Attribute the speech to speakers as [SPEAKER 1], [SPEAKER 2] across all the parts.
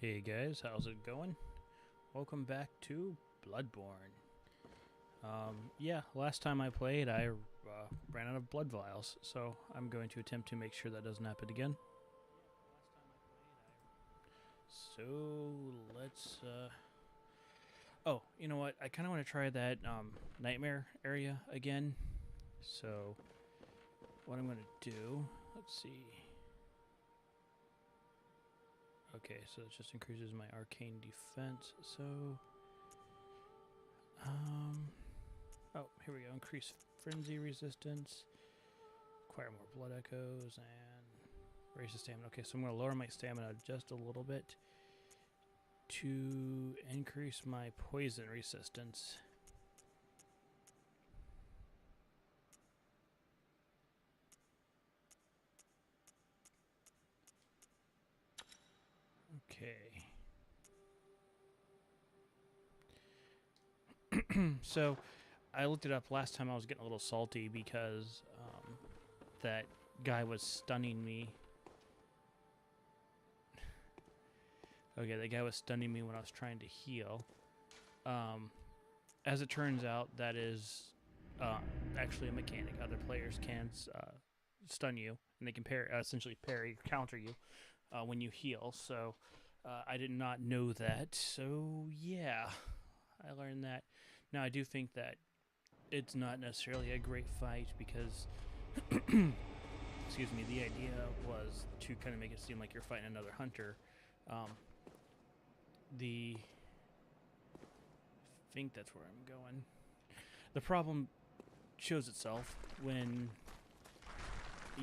[SPEAKER 1] Hey guys, how's it going? Welcome back to Bloodborne. Yeah, last time I played, I ran out of blood vials, so I'm going to attempt to make sure that doesn't happen again. So let's. Oh, you know what? I kind of want to try that nightmare area again. So what I'm going to do? Let's see. Okay, so it just increases my arcane defense. So, oh, here we go. Increase frenzy resistance, acquire more blood echoes, and raise the stamina. Okay, so I'm going to lower my stamina just a little bit to increase my poison resistance. Okay. So I looked it up last time. I was getting a little salty because that guy was stunning me. Okay, that guy was stunning me when I was trying to heal. As it turns out, that is actually a mechanic. Other players can stun you, and they can essentially parry, counter you when you heal. So I did not know that. So yeah, I learned that. Now I do think that it's not necessarily a great fight because, excuse me, the idea was to kind of make it seem like you're fighting another hunter. I think that's where I'm going. The problem shows itself when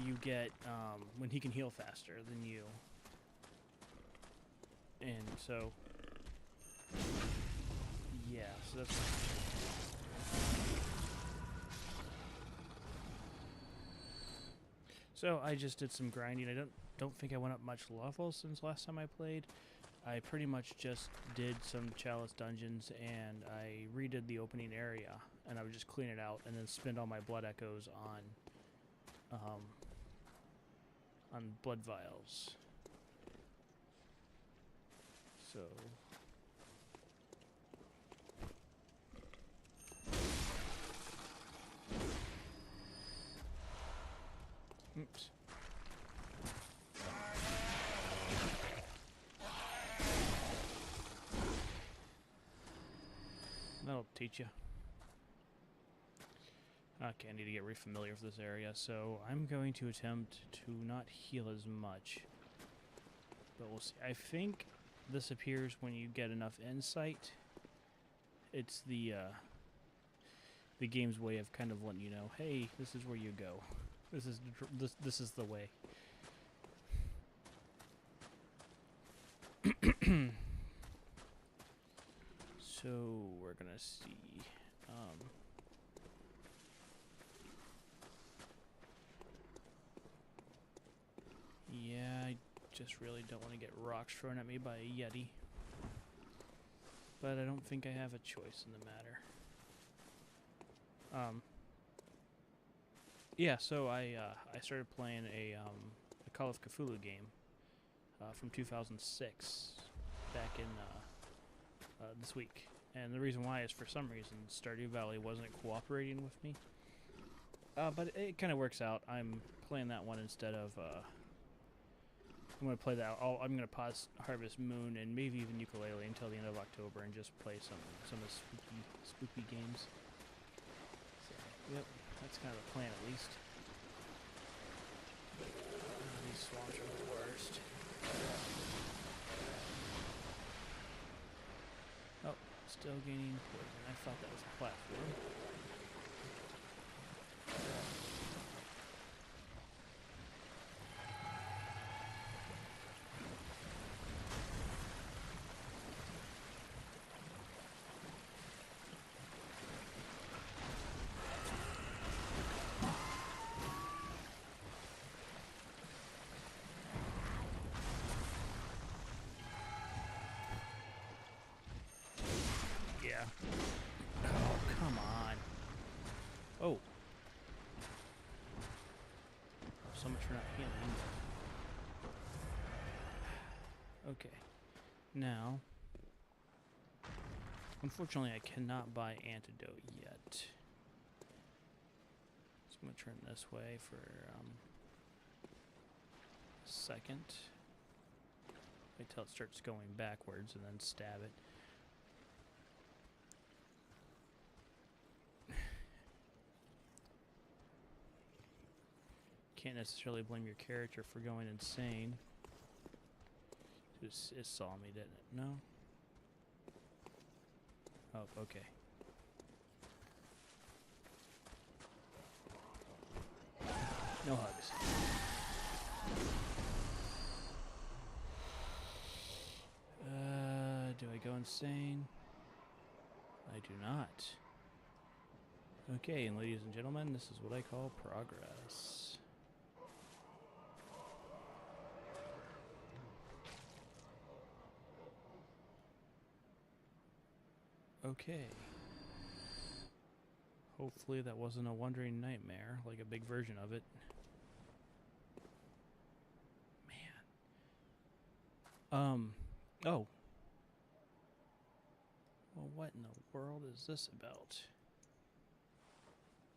[SPEAKER 1] you get when he can heal faster than you, and so yeah, so that's. So I just did some grinding. I don't think I went up much level since last time I played. I pretty much just did some chalice dungeons and I redid the opening area, and I would just clean it out and then spend all my blood echoes on blood vials. So oops. That'll teach you. Okay, I need to get re-familiar with this area, so I'm going to attempt to not heal as much. But we'll see. I think this appears when you get enough insight. It's the game's way of kind of letting you know, hey, this is where you go. This is the way. So we're gonna see. Yeah, I just really don't want to get rocks thrown at me by a Yeti. But I don't think I have a choice in the matter. Yeah, so I started playing a Call of Cthulhu game from 2006 back in this week. And the reason why is for some reason Stardew Valley wasn't cooperating with me. But it kind of works out. I'm playing that one instead of. I'm going to play that. I'm going to pause Harvest Moon and maybe even Ukulele until the end of October and just play some of the spooky games. So, yep, that's kind of the plan at least. These swamps are the worst. Oh, still gaining poison. I thought that was a platform. Yeah. Oh, come on. Oh. So much for not healing. Okay. Now, unfortunately, I cannot buy antidote yet. So I'm going to turn this way for a second. Wait till it starts going backwards and then stab it. Can't necessarily blame your character for going insane. It saw me, didn't it? No? Oh, okay. No hugs. Do I go insane? I do not. Okay, and ladies and gentlemen, this is what I call progress. Okay. Hopefully that wasn't a wandering nightmare, like a big version of it. Man. Oh. Well, what in the world is this about?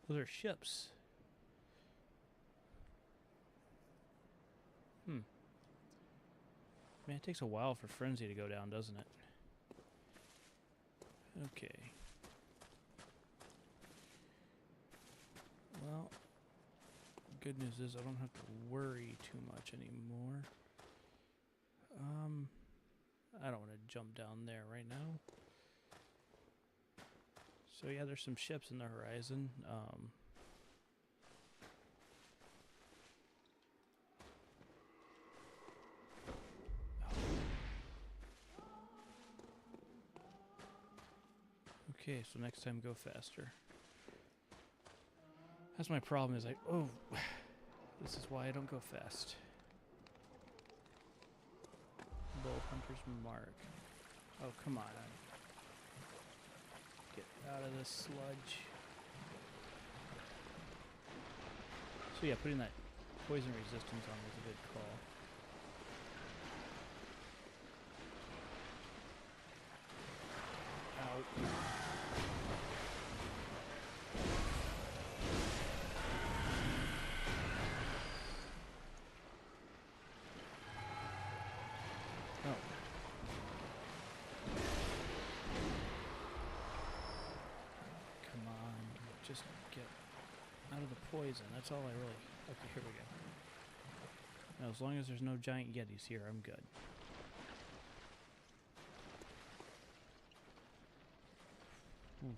[SPEAKER 1] Those are ships. Man, it takes a while for Frenzy to go down, doesn't it? Okay. Well, good news is I don't have to worry too much anymore. I don't want to jump down there right now. So yeah, there's some ships in the horizon. Okay, so next time go faster. That's my problem is oh, this is why I don't go fast. Bull Hunter's Mark. Oh, come on. Get out of this sludge. So yeah, putting that poison resistance on was a good call. Ow. Oh. Come on, just get out of the poison. That's all I really... Okay, here we go. Now, as long as there's no giant yetis here, I'm good. Oof.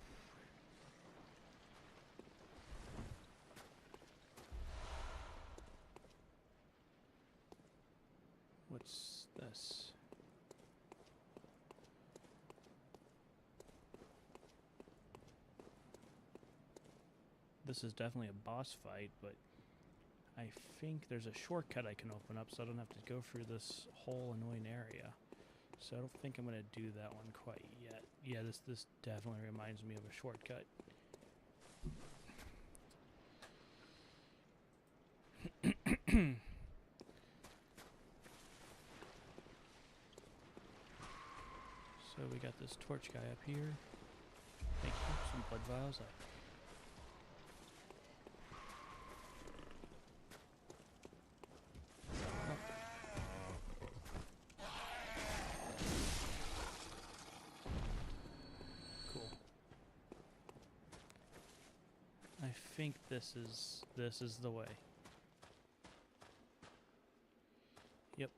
[SPEAKER 1] What's this? This is definitely a boss fight, but I think there's a shortcut I can open up so I don't have to go through this whole annoying area. So I don't think I'm going to do that one quite yet. Yeah, this definitely reminds me of a shortcut. So we got this torch guy up here. Thank you. Some blood vials. I think this is the way. Yep.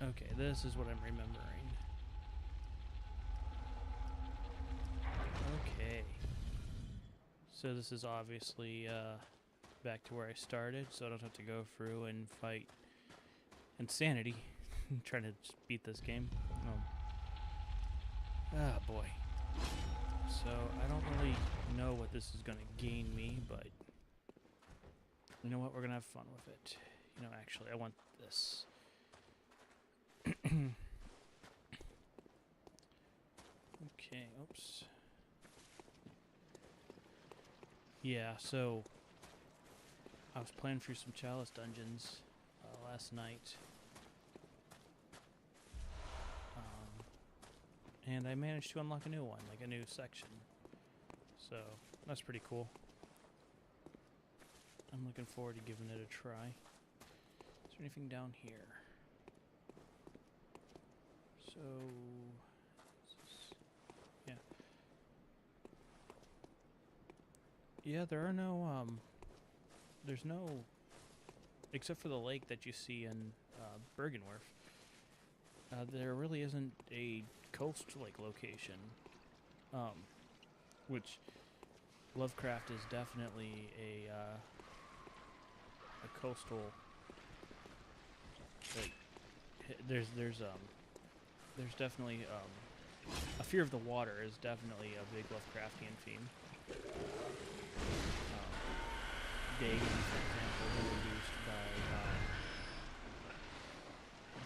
[SPEAKER 1] Okay, this is what I'm remembering. Okay. So this is obviously back to where I started, so I don't have to go through and fight insanity trying to just beat this game. Ah, boy. So I don't really know what this is going to gain me, but you know what? We're going to have fun with it. You know, actually, I want this. Okay, oops. Yeah, so I was playing through some Chalice dungeons last night. And I managed to unlock a new one, like a new section. So, that's pretty cool. I'm looking forward to giving it a try. Is there anything down here? So, yeah. Yeah, there are no, there's no, except for the lake that you see in Bergenwerf, there really isn't a coast-like location, which Lovecraft is definitely a coastal, like, there's definitely, a fear of the water is definitely a big Lovecraftian theme. Kane, for example, introduced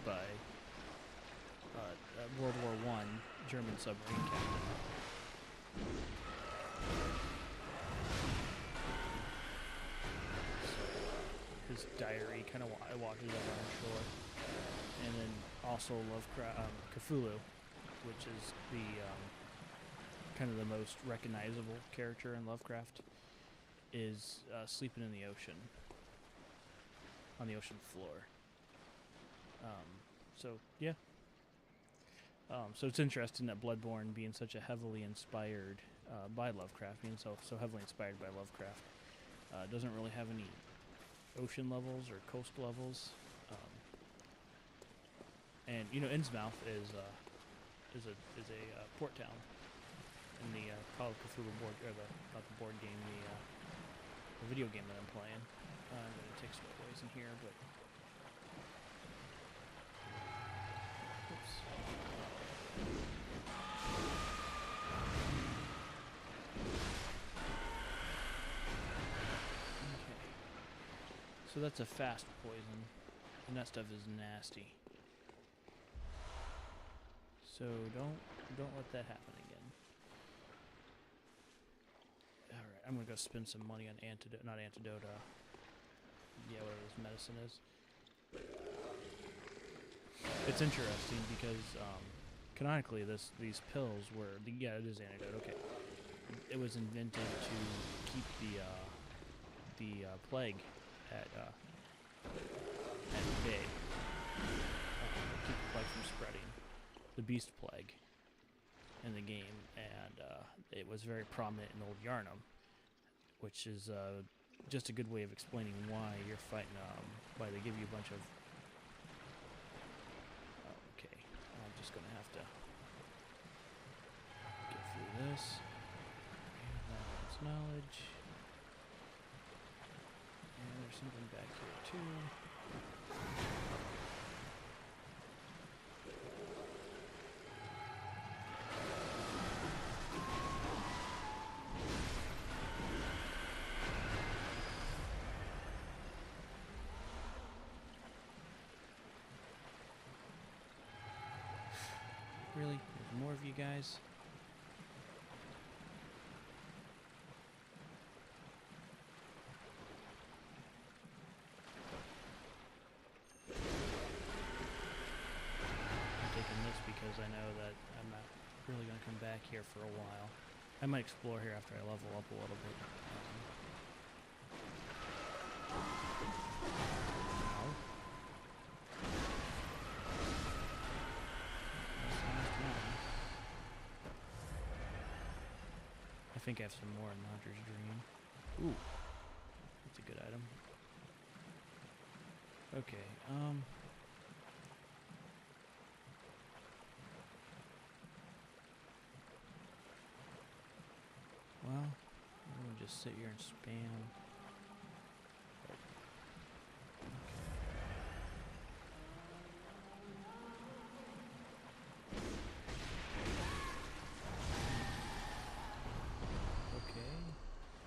[SPEAKER 1] by World War I German submarine captain. So his diary kind of washes up on shore, and then also Lovecraft, Cthulhu, which is the kind of the most recognizable character in Lovecraft, is sleeping in the ocean, on the ocean floor. So yeah. So it's interesting that Bloodborne, being such a heavily inspired by Lovecraft, being so heavily inspired by Lovecraft, doesn't really have any ocean levels or coast levels. And you know, Innsmouth is a port town in the Call of Cthulhu board, or not the board game, the video game that I'm playing. I'm gonna take some poison here, but oops. Okay. So that's a fast poison, and that stuff is nasty. So don't let that happen again. Alright, I'm gonna go spend some money on antidote, not antidote, yeah, whatever this medicine is. It's interesting because, canonically, these pills were, yeah, it is antidote, okay. It was invented to keep the plague at bay. Keep the plague from spreading. The beast plague in the game, and it was very prominent in Old Yarnum, which is just a good way of explaining why you're fighting, why they give you a bunch of... okay, I'm just going to have to get through this. That's knowledge. And there's something back here too. Really? There's more of you guys? I'm taking this because I know that I'm not really going to come back here for a while. I might explore here after I level up a little bit. I think I have some more in Hunter's Dream. Ooh, that's a good item. Okay, well, I'm gonna just sit here and spam.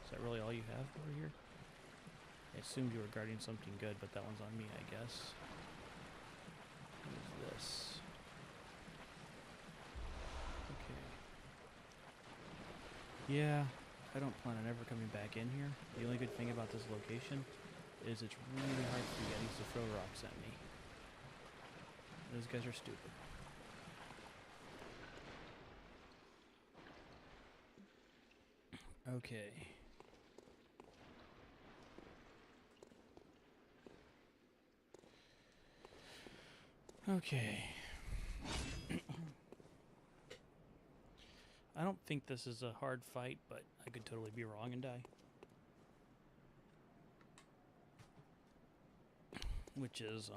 [SPEAKER 1] Is that really all you have over here? I assumed you were guarding something good, but that one's on me, I guess. What is this? Okay. Yeah, I don't plan on ever coming back in here. The only good thing about this location is it's really hard for Yetis to throw rocks at me. Those guys are stupid. Okay. Okay. I don't think this is a hard fight, but I could totally be wrong and die. Which is,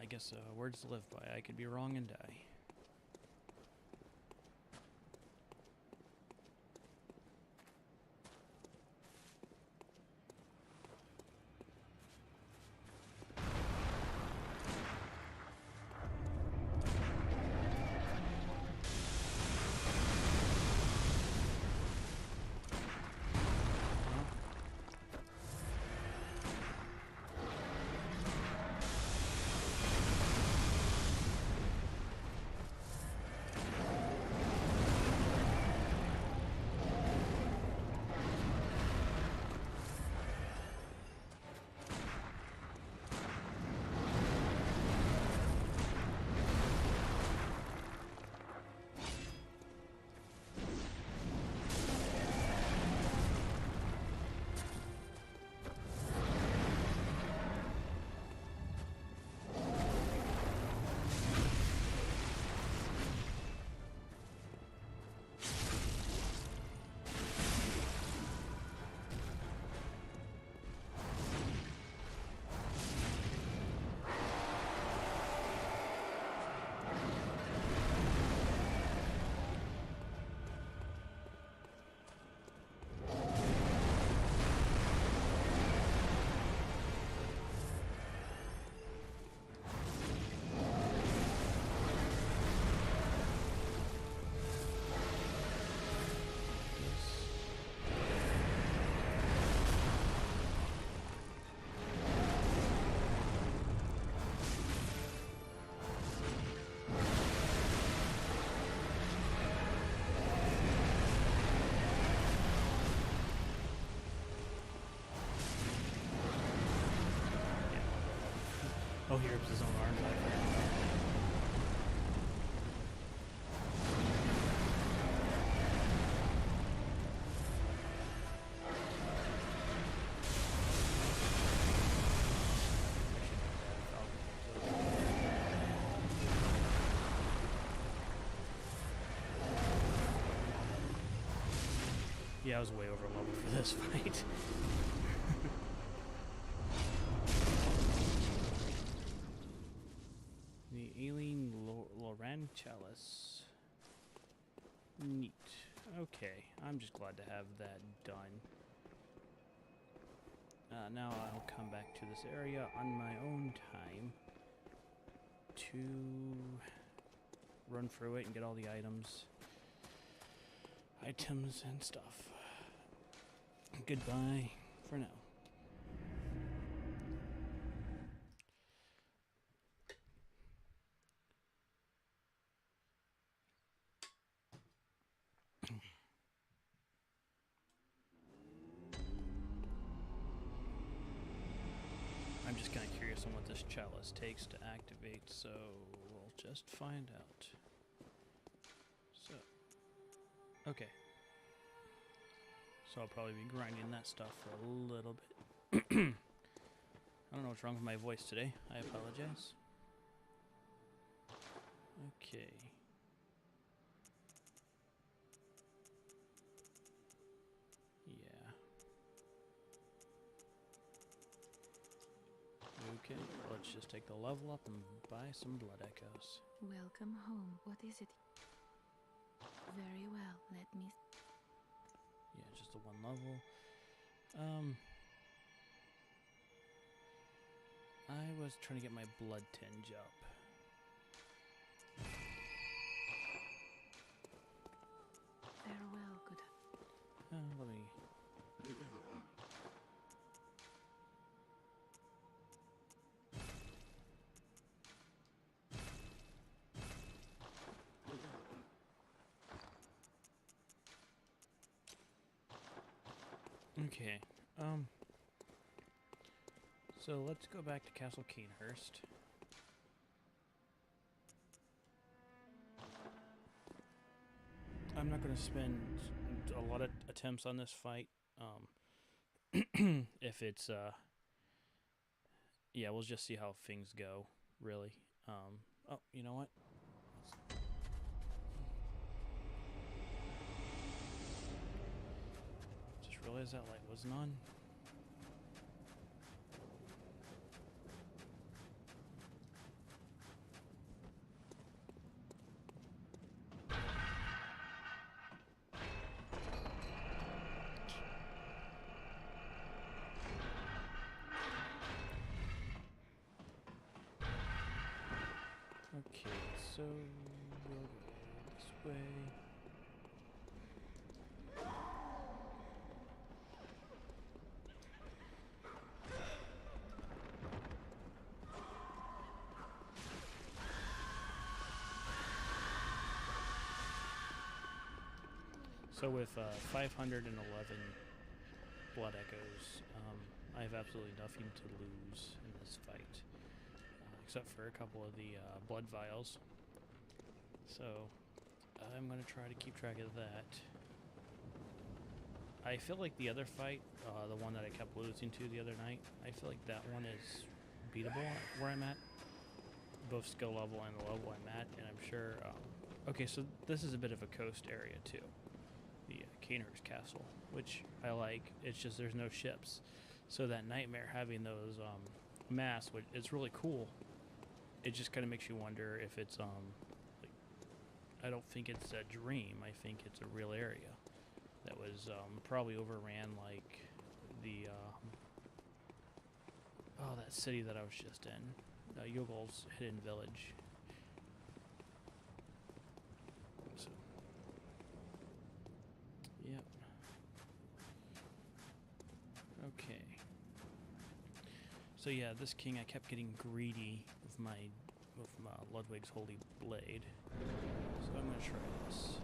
[SPEAKER 1] I guess, words to live by. I could be wrong and die. Oh, he rips his own arms out. Yeah, I was way over level for this fight. The Aileen Loran Chalice. Neat. Okay, I'm just glad to have that done. Now I'll come back to this area on my own time to run through it and get all the items and stuff. Goodbye for now. I'm just kind of curious on what this chalice takes to activate, so we'll just find out. So, okay. So I'll probably be grinding that stuff for a little bit. I don't know what's wrong with my voice today. I apologize. Okay. Yeah. Okay, let's just take the level up and buy some blood echoes.
[SPEAKER 2] Welcome home. What is it? Very well, let me...
[SPEAKER 1] Yeah, just the one level. I was trying to get my blood tinge up.
[SPEAKER 2] Farewell, good...
[SPEAKER 1] Let me... Okay, so let's go back to Castle Kanehurst. I'm not going to spend a lot of attempts on this fight. If it's yeah, we'll just see how things go. Really. Oh, you know what? Just realized that light wasn't on. Okay, so we'll go this way. So with 511 blood echoes, I have absolutely nothing to lose in this fight. Except for a couple of the blood vials. So I'm going to try to keep track of that. I feel like the other fight, the one that I kept losing to the other night, I feel like that one is beatable where I'm at. Both skill level and the level I'm at, and I'm sure... okay, so this is a bit of a coast area too. The Kane's Castle, which I like. It's just there's no ships. So that nightmare having those masts, which it's really cool. It just kind of makes you wonder if it's like, I don't think it's a dream. I think it's a real area that was probably overran like the oh, that city that I was just in, Yogel's Hidden Village. So, yep. Okay. So yeah, this king, I kept getting greedy with Ludwig's Holy Blade. So I'm gonna try this.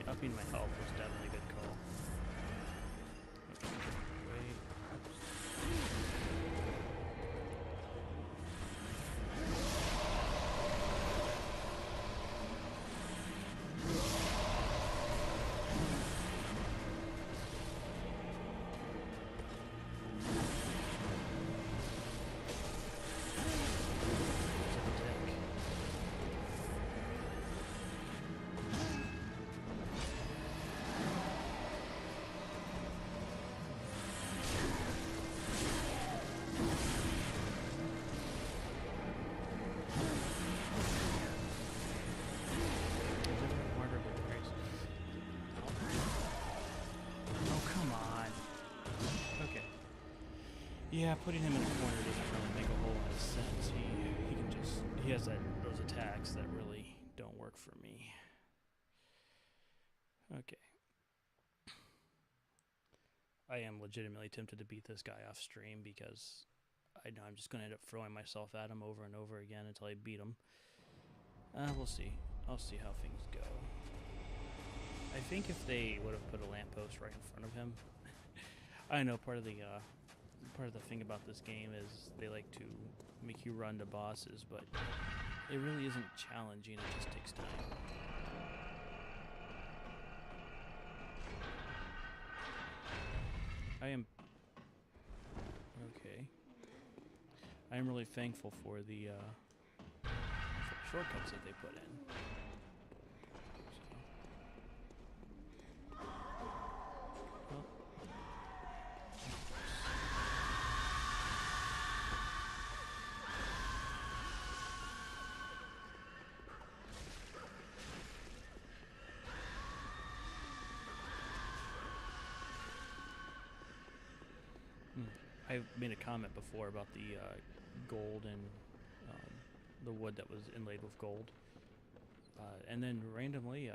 [SPEAKER 1] Upping my health was definitely a good call. Okay, wait. Yeah, putting him in a corner doesn't really make a whole lot of sense. He has those attacks that really don't work for me. Okay. I am legitimately tempted to beat this guy off stream because I know I'm just going to end up throwing myself at him over and over again until I beat him. We'll see. I'll see how things go. I think if they would have put a lamppost right in front of him, I know part of the thing about this game is they like to make you run to bosses, but it really isn't challenging, it just takes time. I am really thankful for the shortcuts that they put in. So. Well, I made a comment before about the gold and the wood that was inlaid with gold. And then randomly,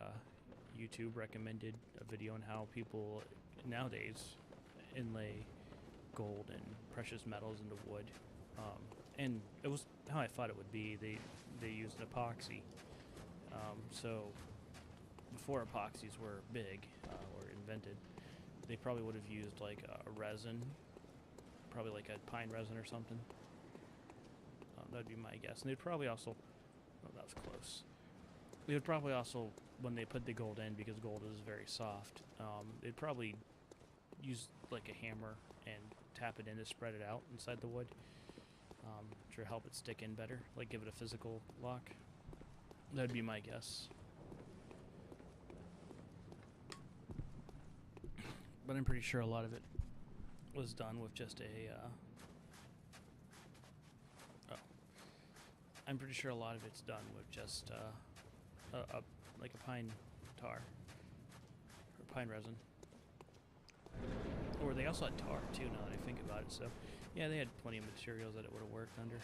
[SPEAKER 1] YouTube recommended a video on how people nowadays inlay gold and precious metals into wood. And it was how I thought it would be. They used epoxy. So before epoxies were big or invented, they probably would have used like a resin, probably like a pine resin or something. That'd be my guess. And they'd probably also, oh, that was close. They would probably also, when they put the gold in, because gold is very soft, they'd probably use like a hammer and tap it in to spread it out inside the wood to help it stick in better, like give it a physical lock. That'd be my guess. But I'm pretty sure a lot of it was done with just a I'm pretty sure a lot of it's done with just like a pine tar or pine resin. Or they also had tar too, now that I think about it. So yeah, they had plenty of materials that it would have worked under.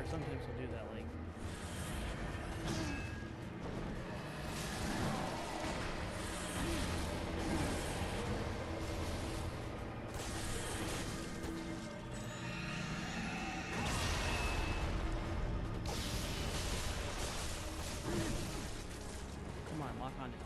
[SPEAKER 1] Sometimes we'll do that, like. Come on, lock on down.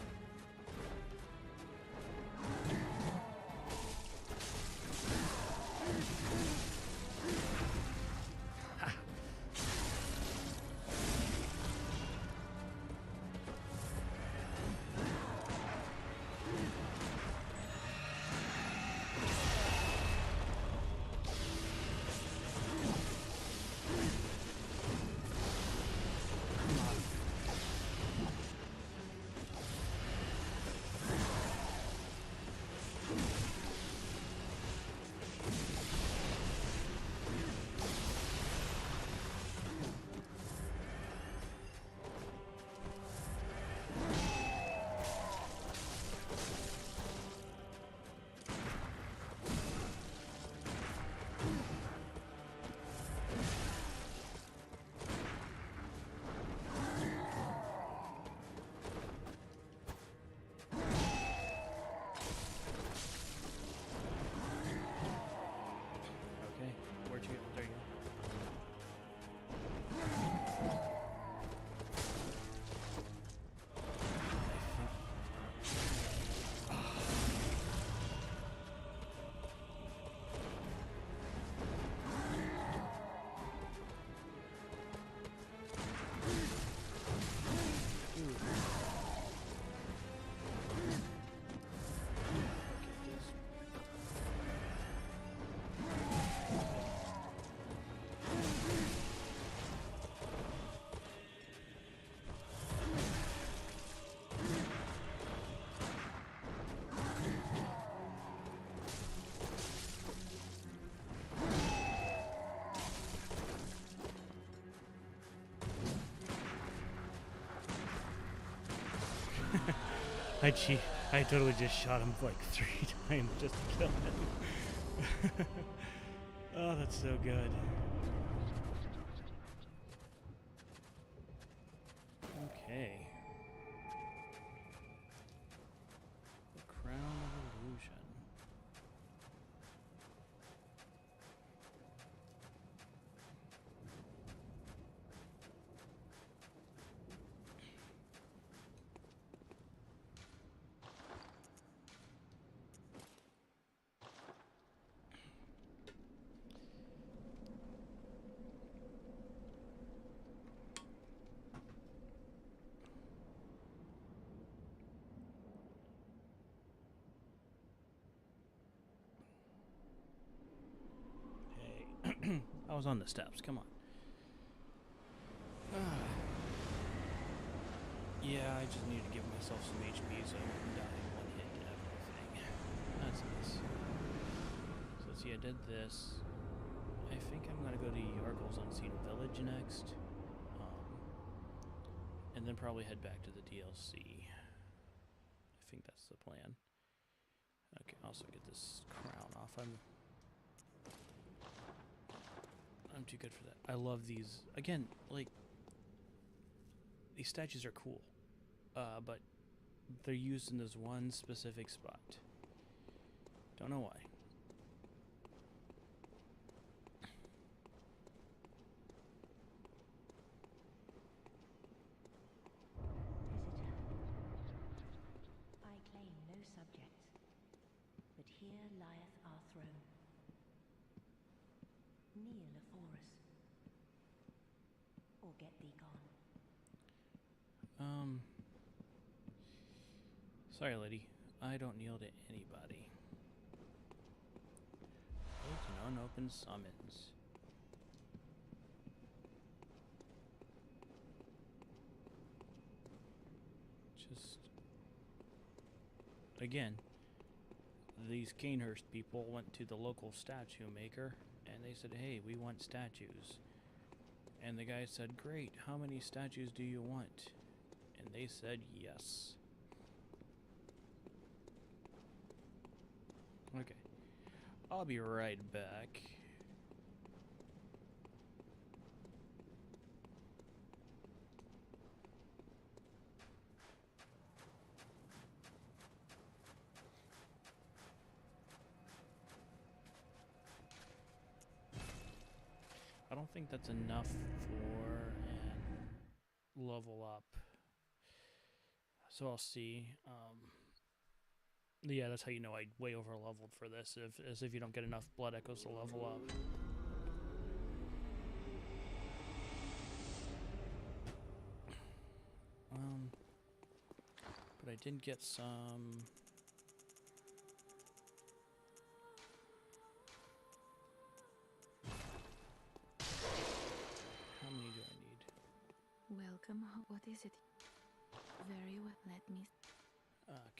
[SPEAKER 1] I totally just shot him like 3 times just to kill him. Oh, that's so good. Okay. The Crown of Illusion. was on the steps. Come on. Yeah, I just need to give myself some HP so I don't die in one hit and everything. That's nice. So let's see, I did this. I think I'm gonna go to Yargle's Unseen Village next. And then probably head back to the DLC. I think that's the plan. Okay, also get this crown off. I'm too good for that. I love these. Again, like, these statues are cool. But they're used in this one specific spot. Don't know why.
[SPEAKER 3] I claim no subjects, but here lieth our throne. Kneel afore us, or get thee gone.
[SPEAKER 1] Sorry, lady. I don't kneel to anybody. It's an unopened summons. Just... Again, these Kanehurst people went to the local statue maker, and they said, hey, we want statues. And the guy said, great, how many statues do you want? And they said, yes. Okay. I'll be right back. I don't think that's enough for an level up. So I'll see. Yeah, that's how you know I way over leveled for this, as if you don't get enough blood echoes to level up. But I did get some... How many do I need?
[SPEAKER 2] Welcome. What is it? Very well. Let me.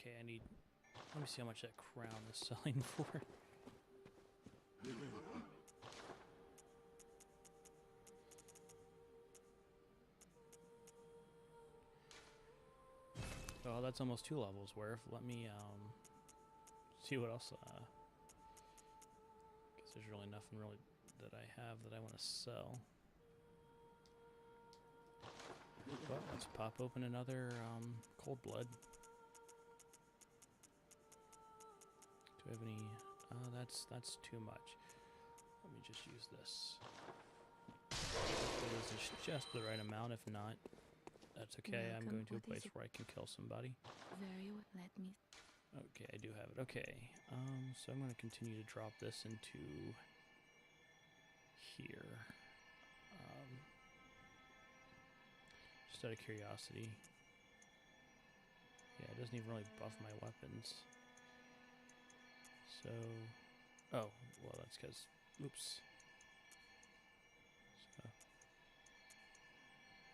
[SPEAKER 1] Okay, I need... Let me see how much that crown is selling for. Oh, that's almost 2 levels worth. Let me see what else. Guess there's really nothing really that I have that I want to sell. Well, let's pop open another cold blood. Do we have any? That's too much. Let me just use this. This is just the right amount. If not, that's okay. I'm going to a place where I can kill somebody.
[SPEAKER 2] Very well. Let me.
[SPEAKER 1] Okay, I do have it. Okay. So I'm going to continue to drop this into here. Just out of curiosity. Yeah, it doesn't even really buff my weapons. So, oh, well, that's because, oops. So,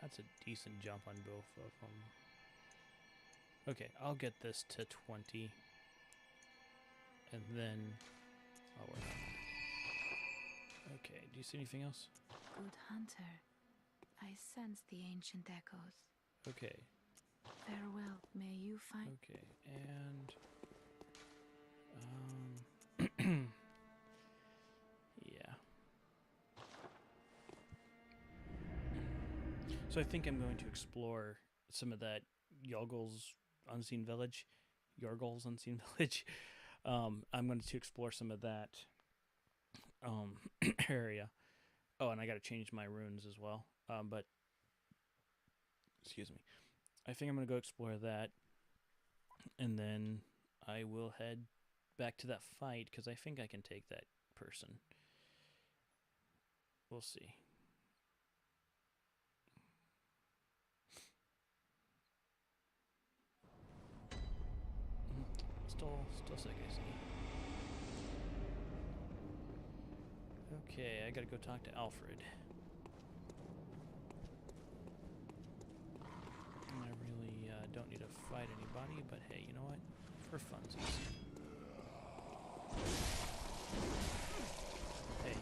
[SPEAKER 1] that's a decent jump on both of them. Okay, I'll get this to 20, and then I'll work on it. Okay, do you see anything else?
[SPEAKER 2] Good hunter. I sense the ancient echoes.
[SPEAKER 1] Okay.
[SPEAKER 2] Farewell. May you find.
[SPEAKER 1] Okay, and yeah. So I think I'm going to explore some of that Yargle's Unseen Village. Yargle's Unseen Village. I'm going to explore some of that area. Oh, and I got to change my runes as well. But excuse me. I think I'm going to go explore that, and then I will head back to that fight, because I think I can take that person. We'll see. Still sick, I see. Okay, I gotta go talk to Alfred. I really don't need to fight anybody, but hey, you know what? For funsies. Hey.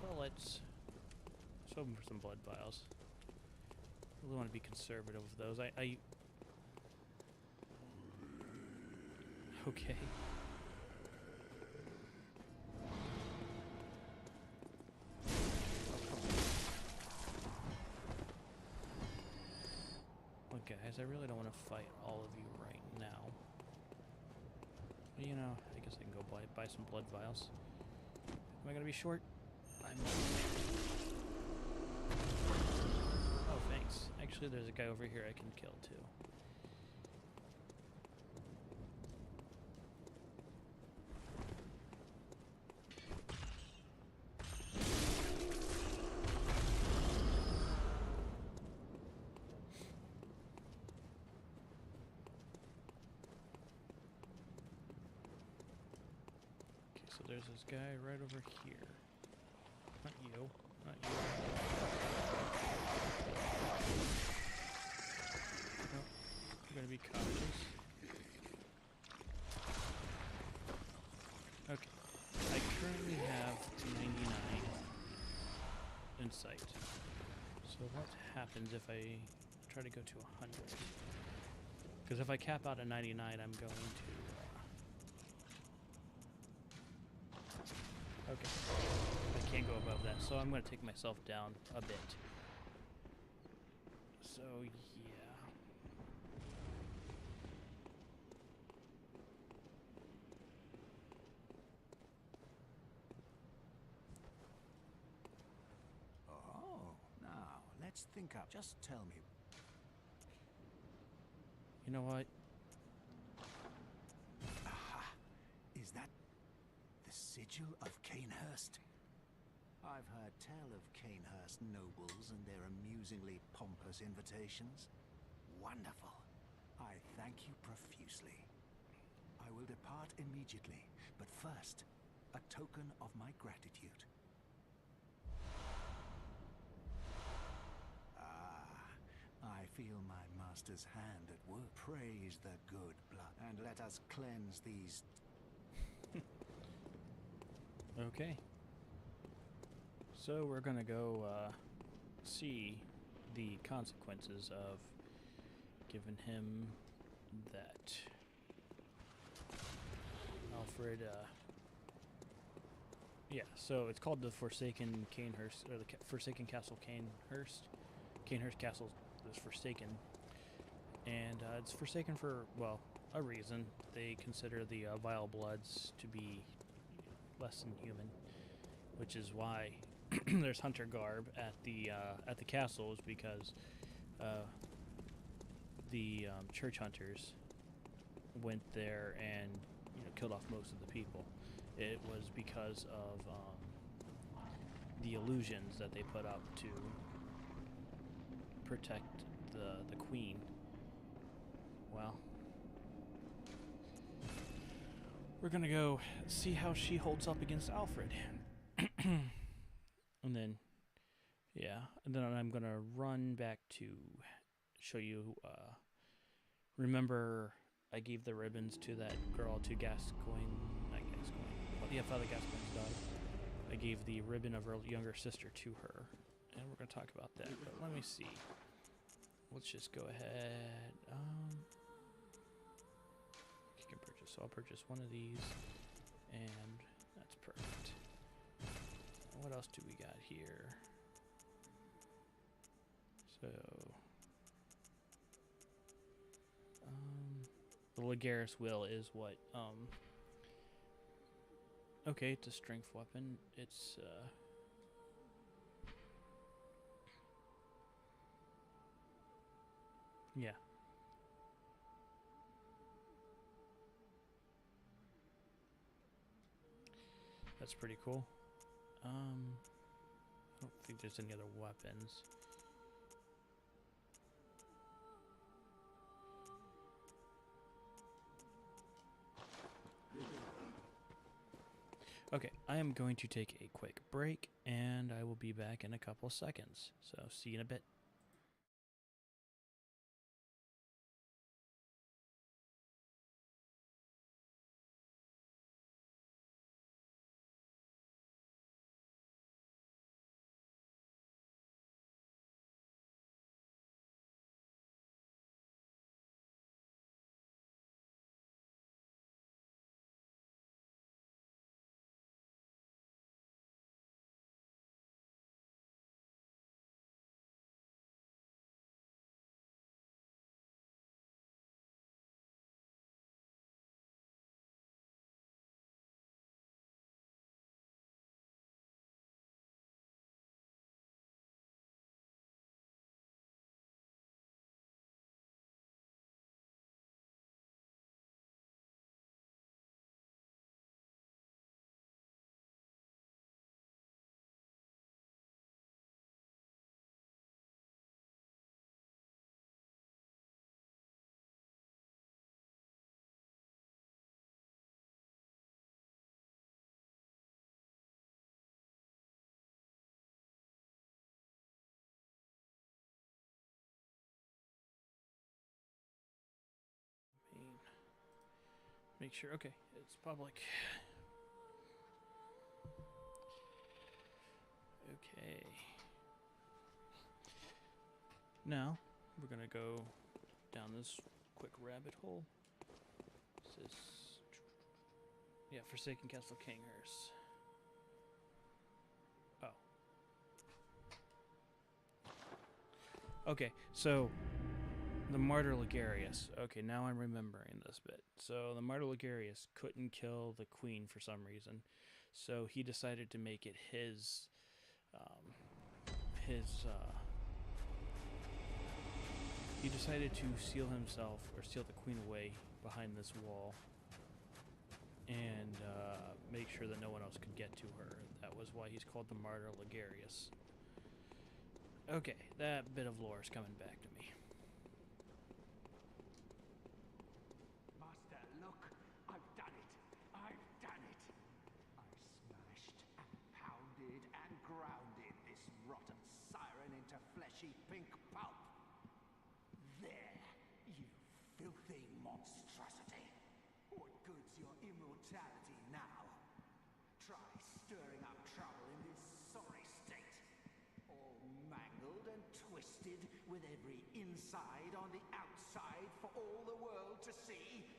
[SPEAKER 1] Bullets. Let's hoping for some blood vials. I really want to be conservative with those. I okay. Look, guys, I really don't want to fight all of you right now. But, you know, I guess I can go buy some blood vials. Am I gonna be short? I'm not. Oh, thanks. Actually, there's a guy over here I can kill too. So there's this guy right over here. Not you. Not you. Nope. I'm gonna be cautious. Okay. I currently have 99 in sight. So what happens if I try to go to 100? Because if I cap out at 99, I'm going to... Okay. I can't go above that, so I'm going to take myself down a bit. So, yeah.
[SPEAKER 4] Oh, now, let's think up. Just tell me.
[SPEAKER 1] You know what?
[SPEAKER 4] Aha! Is that the sigil of Canehurst? I've heard tell of Canehurst nobles and their amusingly pompous invitations. Wonderful. I thank you profusely. I will depart immediately, but first, a token of my gratitude. Ah, I feel my master's hand at work. Praise the good blood, and let us cleanse these...
[SPEAKER 1] Okay. So we're gonna go see the consequences of giving him that. Alfred, yeah, so it's called the Forsaken Canehurst, or the Forsaken Castle Canehurst. Canehurst Castle is forsaken. And it's forsaken for, well, a reason. They consider the Vile Bloods to be less than human, which is why there's hunter garb at the castles, because the church hunters went there and killed off most of the people. It was because of the illusions that they put up to protect the queen. Well, we're gonna go see how she holds up against Alfred. And then, yeah, and then I'm gonna run back to show you, remember I gave the ribbons to that girl, to Gascoigne, not Gascoigne, well, yeah, Father Gascoigne's daughter. I gave the ribbon of her younger sister to her, and we're gonna talk about that, but let me see. Let's just go ahead, you can purchase, so I'll purchase one of these, and that's perfect. What else do we got here? So, the Lagaris Will is what, okay, it's a strength weapon. It's, yeah. That's pretty cool. I don't think there's any other weapons. Okay, I am going to take a quick break, and I will be back in a couple seconds. So, see you in a bit. Make sure, okay, it's public. Okay. Now, we're gonna go down this quick rabbit hole. This is, yeah, Forsaken Castle Kanehurst. Oh. Okay, so the Martyr Ligarius. Okay, now I'm remembering this bit. So the Martyr Ligarius couldn't kill the queen for some reason, so he decided to make it his he decided to seal himself, or seal the queen away behind this wall, and make sure that no one else could get to her. That was why he's called the Martyr Ligarius. Okay, that bit of lore is coming back to me.
[SPEAKER 4] Master, look! I've done it! I've done it! I smashed and pounded and grounded this rotten siren into fleshy pink pulp. There, you filthy monstrosity! What good's your immortality now? Try stirring up trouble in this sorry state. All mangled and twisted, with every inside on the outside for all the world to see.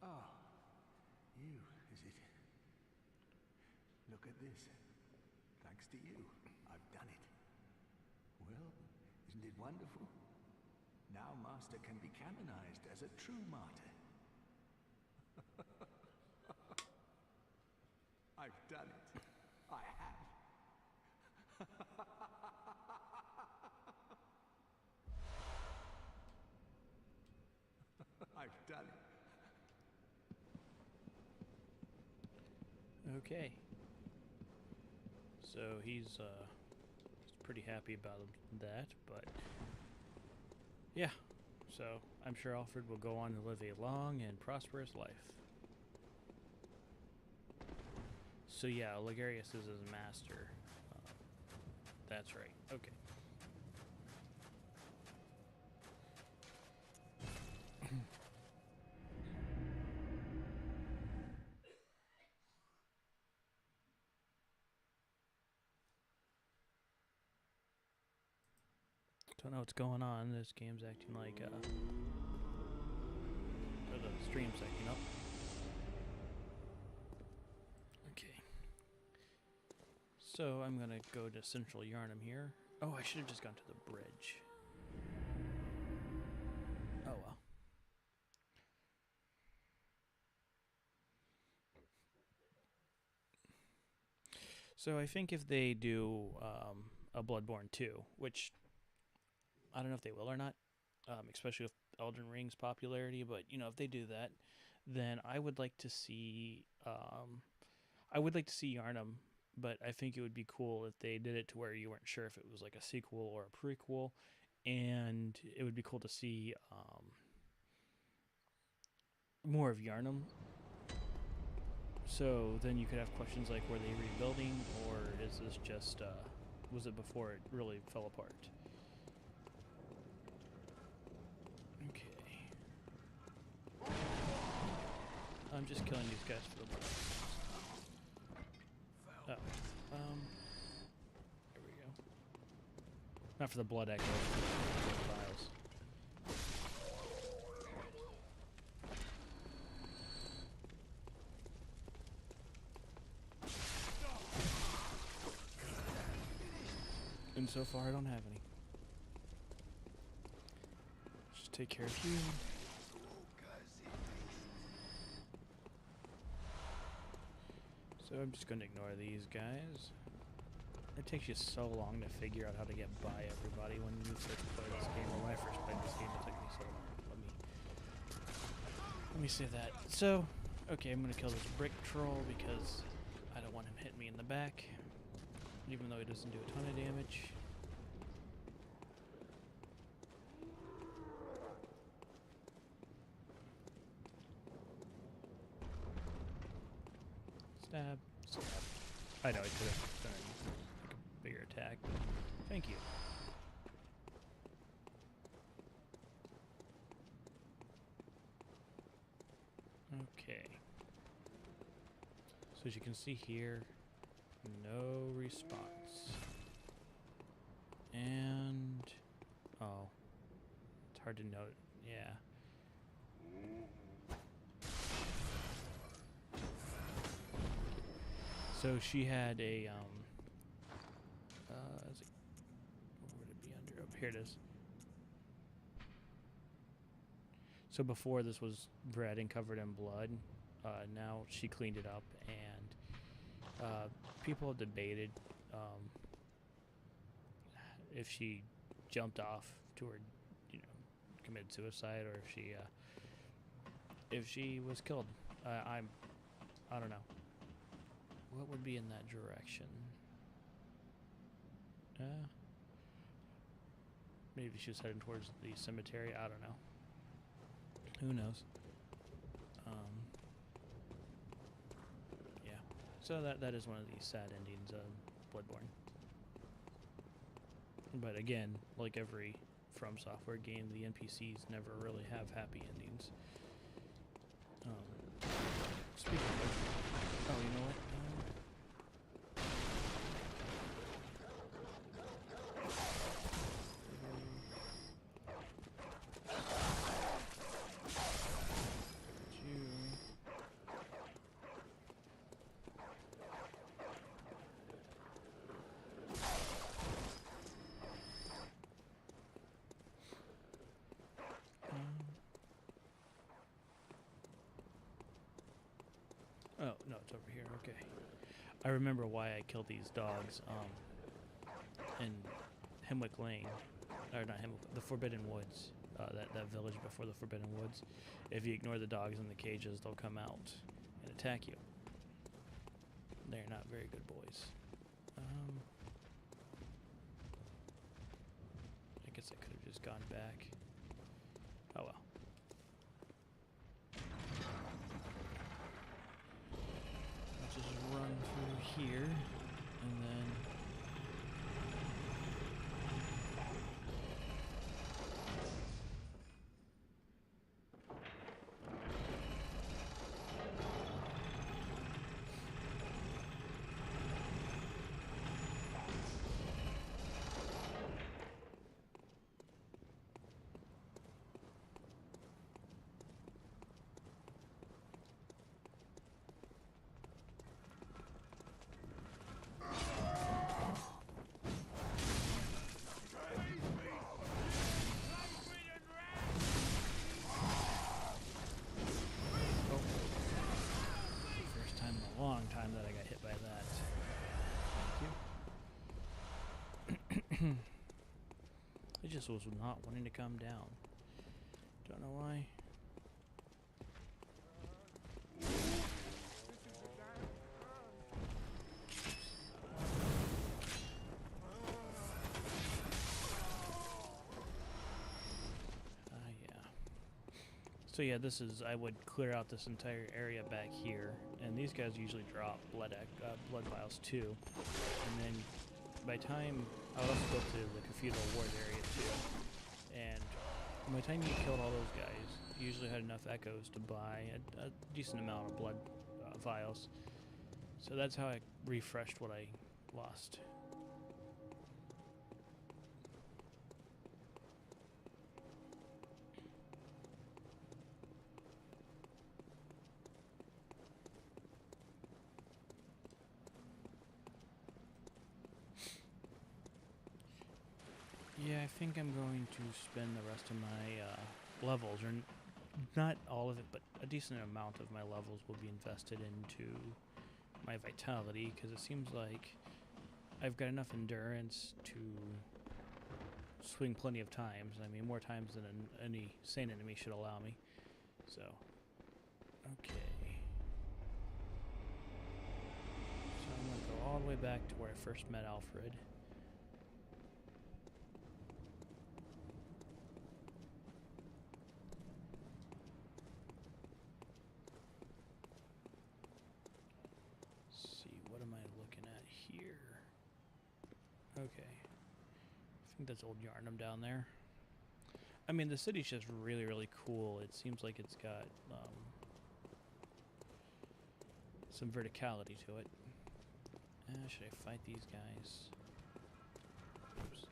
[SPEAKER 4] Oh, you, is it? Look at this. Thanks to you, I've done it. Well, isn't it wonderful? Now Master can be canonized as a true martyr. I've done it. I have. I've done it.
[SPEAKER 1] Okay. So he's pretty happy about that, but yeah. So I'm sure Alfred will go on to live a long and prosperous life. So yeah, Ligarius is his master. That's right. Okay. Don't know what's going on. This game's acting like, or the stream's acting up. Okay. So I'm gonna go to Central Yarnum here. Oh, I should have just gone to the bridge. Oh well. So I think if they do a Bloodborne 2, which I don't know if they will or not, especially with Elden Ring's popularity, but you know, if they do that, then I would like to see I would like to see Yarnum, but I think it would be cool if they did it to where you weren't sure if it was like a sequel or a prequel, and it would be cool to see more of Yarnum. So then you could have questions like, were they rebuilding, or is this just was it before it really fell apart? Okay. I'm just killing these guys for the blood. Oh. There we go. Not for the blood echo, for the files. And so far I don't have any. Just take care of you. So I'm just going to ignore these guys. It takes you so long to figure out how to get by everybody when you first play this game. Or when I first played this game, it took me so long. Let me save that. So, okay, I'm going to kill this brick troll because I don't want him hitting me in the back. Even though he doesn't do a ton of damage. Stab, stab. I know I could have done like a bigger attack, but thank you. Okay. So as you can see here, no response. And oh, it's hard to note. Yeah. So she had a is it, where would it be under? Oh, here it is. So before this was red and covered in blood. Now she cleaned it up, and people have debated if she jumped off to her, committed suicide, or if she was killed. I don't know. What would be in that direction? Maybe she was heading towards the cemetery. I don't know. Who knows? Yeah. So that is one of the sad endings of Bloodborne. But again, like every From Software game, the NPCs never really have happy endings. Speaking of, oh, you know what? Oh, no, it's over here. Okay. I remember why I killed these dogs in Hemwick Lane. Or not Hemwick, the Forbidden Woods. That village before the Forbidden Woods. If you ignore the dogs in the cages, they'll come out and attack you. They're not very good boys. I guess I could have just gone back. Oh well. Just run through here, and then long time that I got hit by that. Thank you. It just was not wanting to come down. Don't know why. So yeah, I would clear out this entire area back here, and these guys usually drop blood vials too. And then by time, I would also go to the Cathedral Ward area too. And by the time you killed all those guys, you usually had enough echoes to buy a decent amount of blood vials. So that's how I refreshed what I lost. Yeah, I think I'm going to spend the rest of my levels, or not all of it, but a decent amount of my levels will be invested into my vitality, because it seems like I've got enough endurance to swing plenty of times. I mean, more times than any sane enemy should allow me. So, okay. So I'm going to go all the way back to where I first met Alfred. Okay. I think that's Old Yarnum down there. I mean, the city's just really, really cool. It seems like it's got some verticality to it. Should I fight these guys? Oops.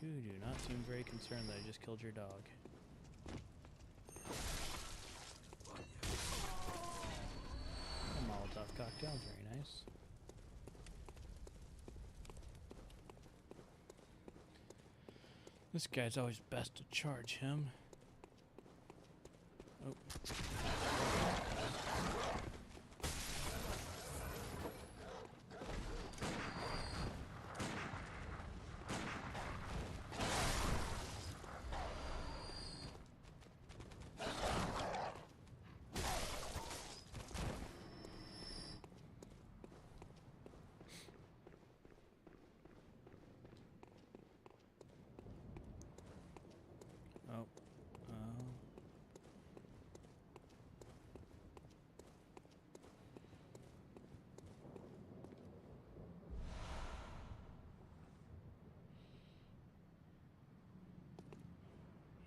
[SPEAKER 1] You do not seem very concerned that I just killed your dog. Molotov cocktail, very nice. This guy's always best to charge him. Oh.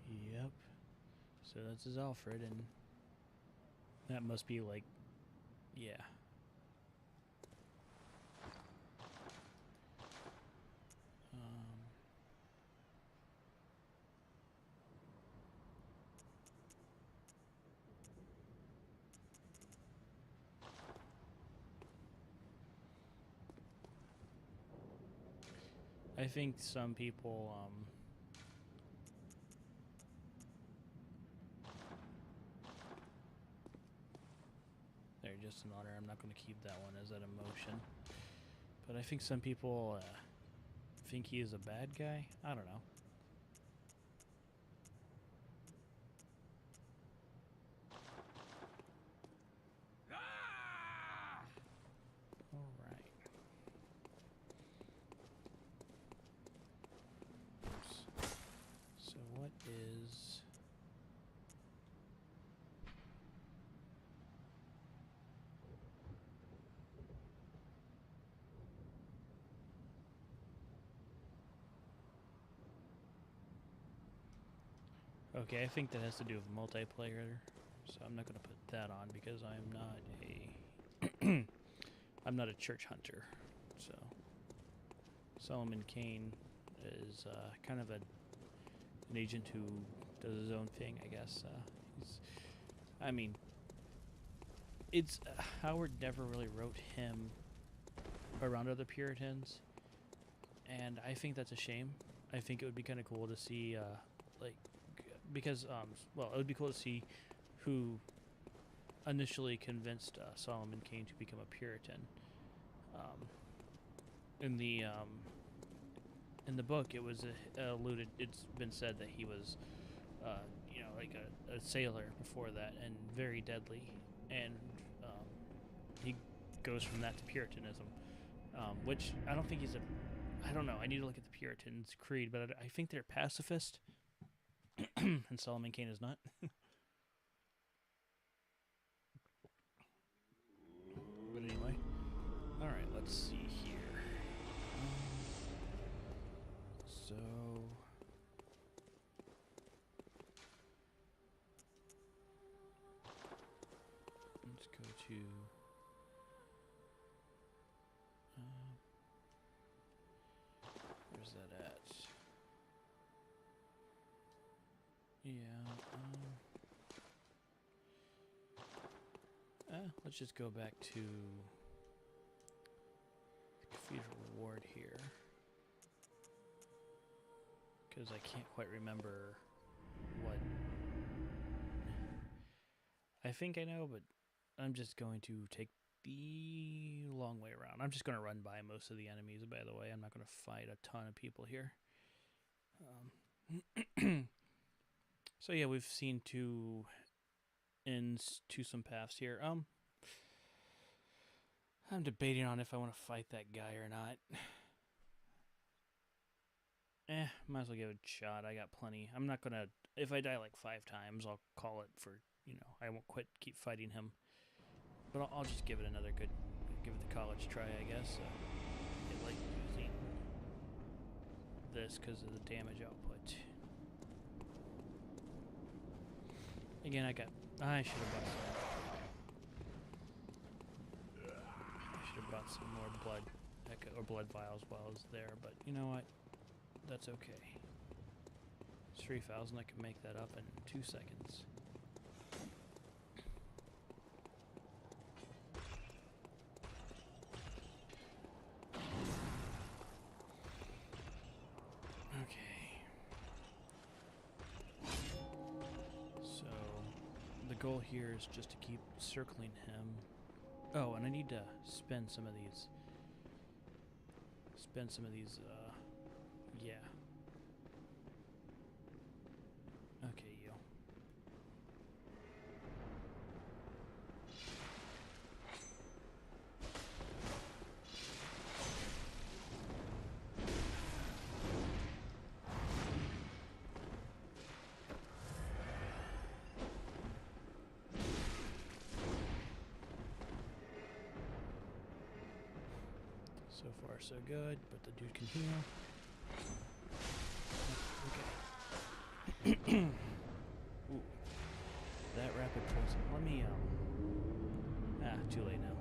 [SPEAKER 1] Yep. So that's his Alfred, and that must be like, yeah. I think some people, there, just an honor. I'm not going to keep that one as an emotion. But I think some people think he is a bad guy. I don't know. Okay, I think that has to do with multiplayer, so I'm not going to put that on because I'm not a I'm not a church hunter. So Solomon Kane is kind of an agent who does his own thing, I guess. I mean, it's Howard never really wrote him around other Puritans, and I think that's a shame. I think it would be kind of cool to see because, well, it would be cool to see who initially convinced Solomon Kane to become a Puritan. In the book, it was alluded. It's been said that he was, like a sailor before that, and very deadly. And he goes from that to Puritanism, which I don't think he's a. I don't know. I need to look at the Puritans' creed, but I think they're pacifist, and Solomon Kane is not. But anyway, all right. Let's see here. So. Let's go to where's that at? Yeah. Let's just go back to the Cathedral Ward here, because I can't quite remember what. I think I know, but I'm just going to take the long way around. I'm just going to run by most of the enemies, by the way. I'm not going to fight a ton of people here. So yeah, we've seen two ends to some paths here. I'm debating on if I want to fight that guy or not. Might as well give it a shot. I got plenty. I'm not going to... If I die like 5 times, I'll call it for... I won't keep fighting him. But I'll just give it another give it the college try, I guess. I like using this because of the damage output. Again, I should have bought some more blood vials while I was there, but you know what? That's okay. It's 3,000. I can make that up in 2 seconds. The goal here is just to keep circling him. Oh, and I need to spend some of these. Yeah. Okay, you. So far, so good, but the dude can heal. Okay. Ooh. That rapid poison. Let me, too late now.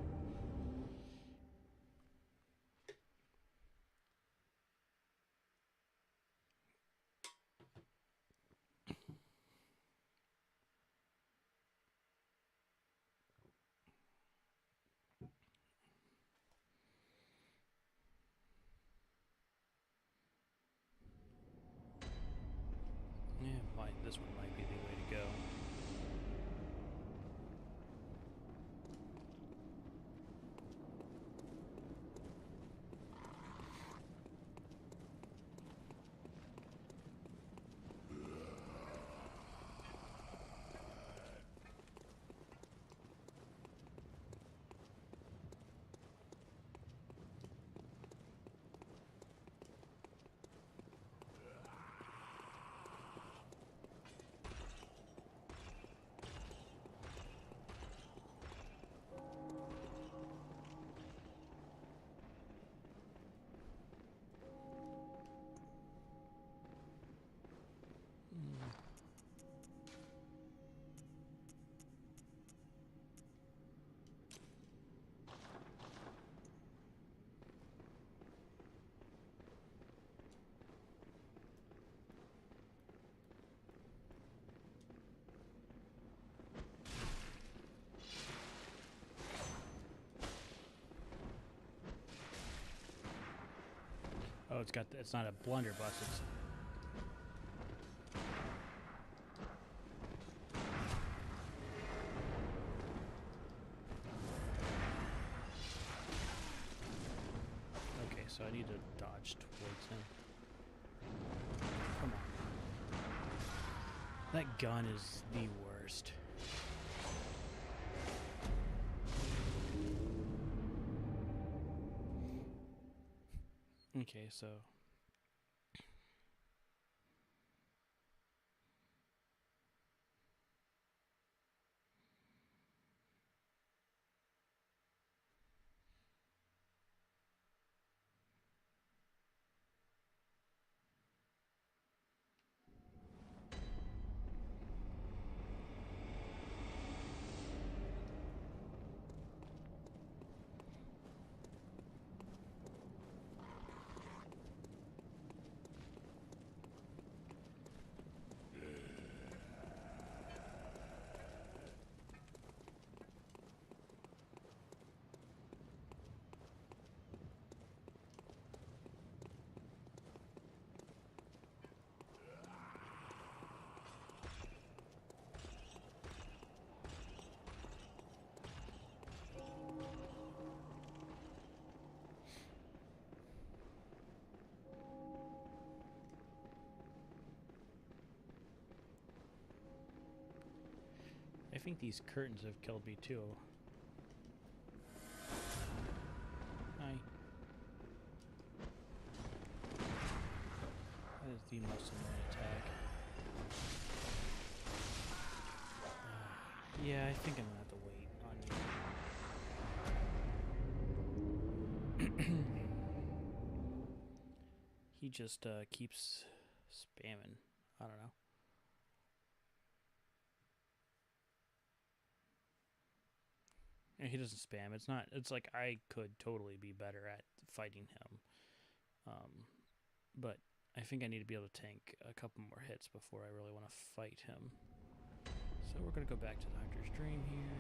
[SPEAKER 1] This one might be the way to go. Oh, it's not a blunderbuss, it's... Okay, so I need to dodge towards him. Come on. That gun is the worst. Okay, so I think these curtains have killed me too. Hi. That is the most annoying attack. Yeah, I think I'm gonna have to wait on you. He just keeps spamming. I don't know. And he doesn't spam. It's not. It's like I could totally be better at fighting him. But I think I need to be able to tank a couple more hits before I really want to fight him. So we're going to go back to the Hunter's Dream here.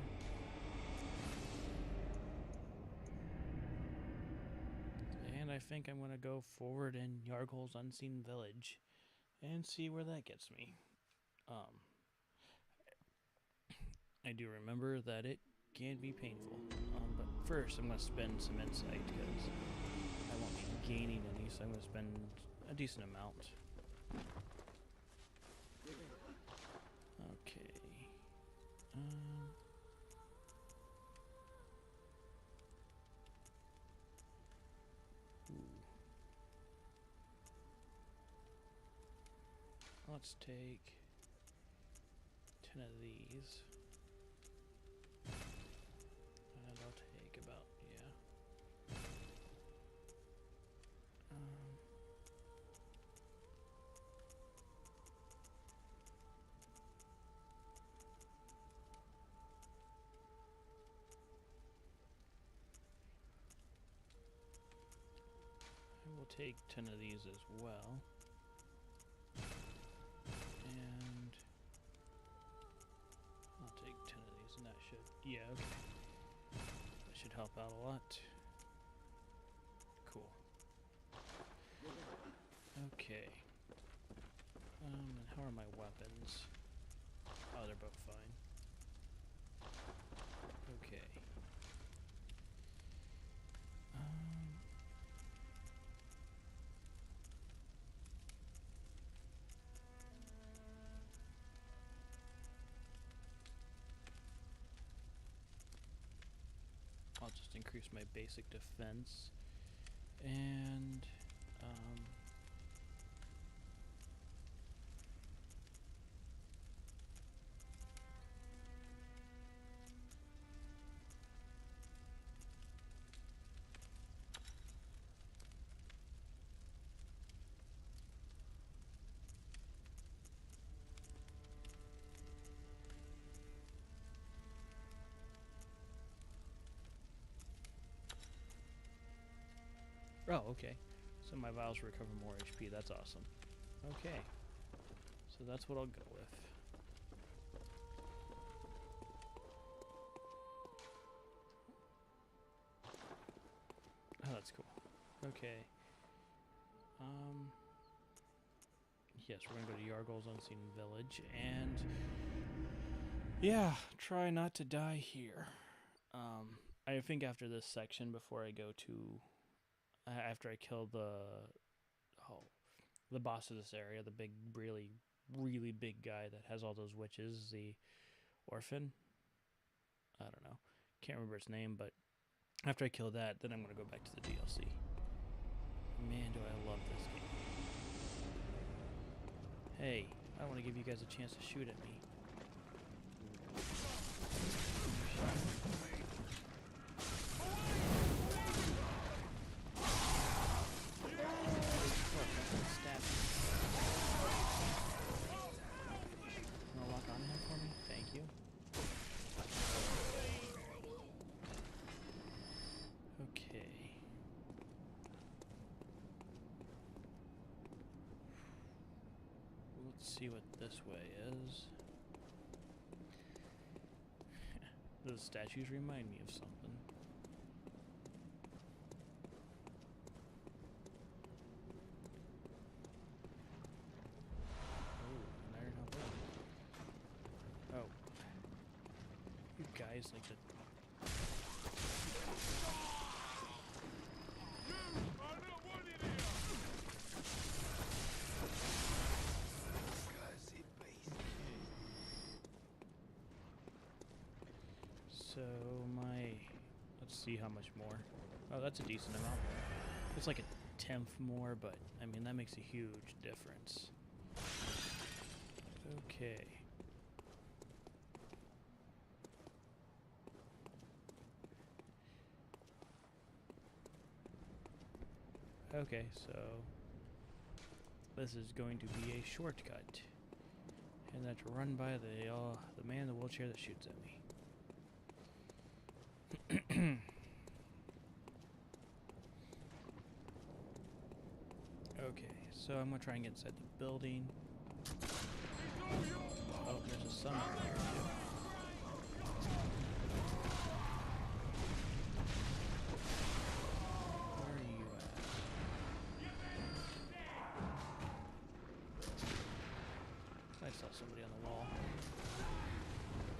[SPEAKER 1] And I think I'm going to go forward in Yargol's Unseen Village and see where that gets me. I do remember that it can be painful. But first I'm going to spend some insight because I won't be gaining any, so I'm going to spend a decent amount. Okay. Ooh. Let's take 10 of these. And I'll take about, yeah. I will take 10 of these as well. And I'll take 10 of these, and that should, yeah, okay. That should help out a lot. Cool. Okay. And how are my weapons? Oh, they're both fine. Okay. I'll just increase my basic defense. And oh, okay. So my vials recover more HP. That's awesome. Okay. So that's what I'll go with. Oh, that's cool. Okay. Yes, we're gonna go to Yargol's Unseen Village, and yeah, try not to die here. I think after this section, before I go to, after I kill the boss of this area, the big, really, really big guy that has all those witches, the orphan. I don't know, can't remember its name, but after I kill that, then I'm gonna go back to the DLC. I'm Man, do I love this game. Hey, I want to give you guys a chance to shoot at me. Wanna lock on him for me? Thank you. Okay. Let's see what this way is. Those statues remind me of something. Oh, an iron helmet. Oh. You guys like to... So let's see how much more. Oh, that's a decent amount. It's like a tenth more, but I mean that makes a huge difference. Okay. Okay, so this is going to be a shortcut, and that's run by the man in the wheelchair that shoots at me. Okay, so I'm gonna try and get inside the building. Oh, there's a summon there too. Where are you at? I saw somebody on the wall.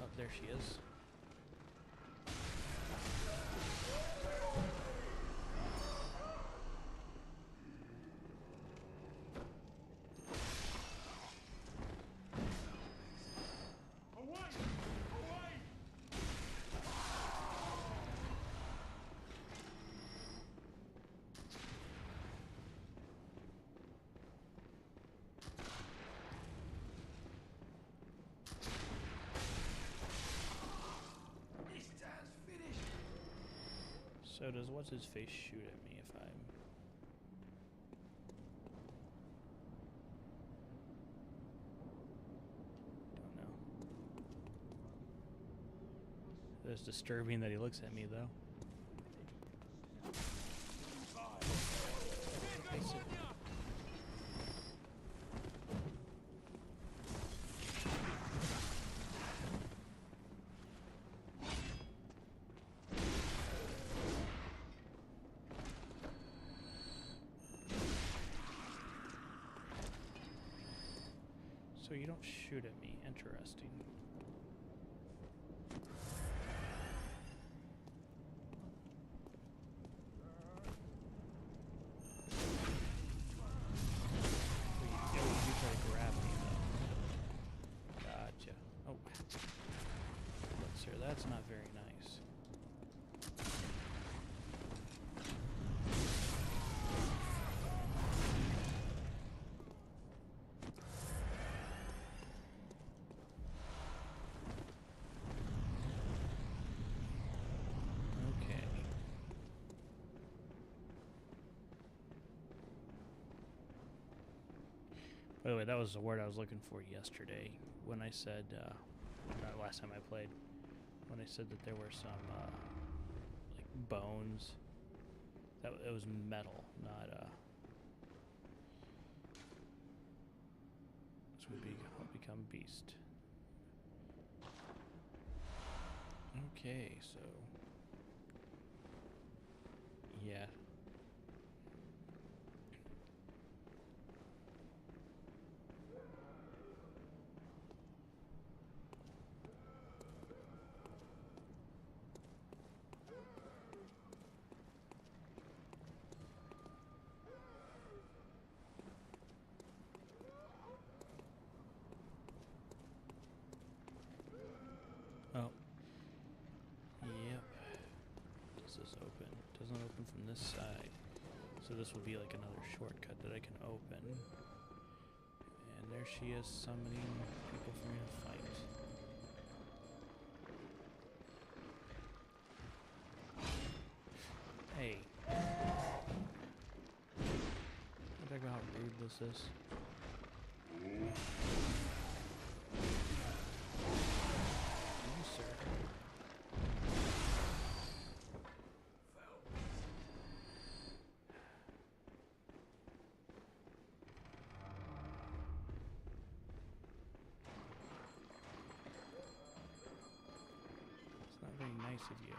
[SPEAKER 1] Oh, there she is. So does what's his face shoot at me if I'm... Don't know. It's disturbing that he looks at me though. So you don't shoot at me. Interesting. You try to grab me though. Gotcha. Oh. Look, sir, that's not very nice. By the way, that was the word I was looking for yesterday when I said, last time I played, when I said that there were some, like, bones. It was metal, not, this would become beast. Okay, so, yeah. Oh. Yep. Does this open? Doesn't open from this side. So this will be like another shortcut that I can open. And there she is summoning people for me to fight. Hey. Talk about how rude this is. You, sir. It's not very nice of you.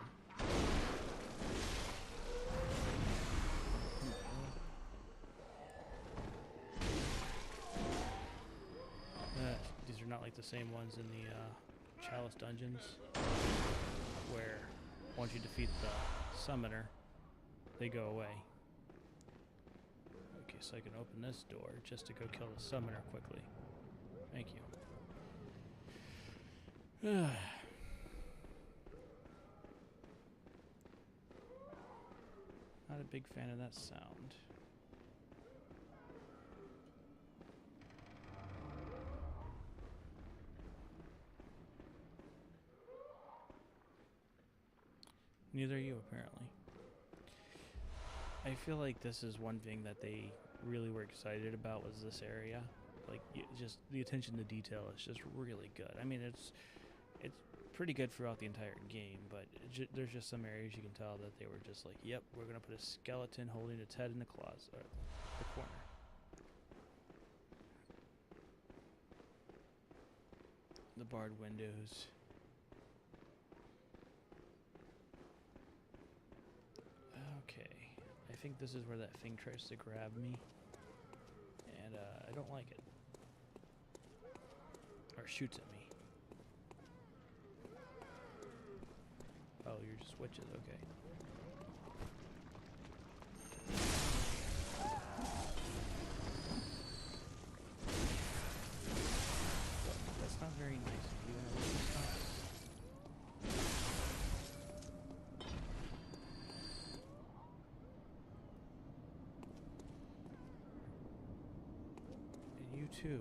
[SPEAKER 1] These are not like the same ones in the Chalice dungeons, where once you defeat the summoner, they go away. Okay, so I can open this door just to go kill the summoner quickly. Thank you. Not a big fan of that sound. Neither are you, apparently. I feel like this is one thing that they really were excited about was this area. Like, just the attention to detail is just really good. I mean, it's pretty good throughout the entire game, but there's just some areas you can tell that they were just like, yep, we're going to put a skeleton holding its head in the closet, or the corner. The barred windows. Okay, I think this is where that thing tries to grab me, and I don't like it. Or shoots at me. Oh, you're just witches, okay. That's not very nice of you. And you too.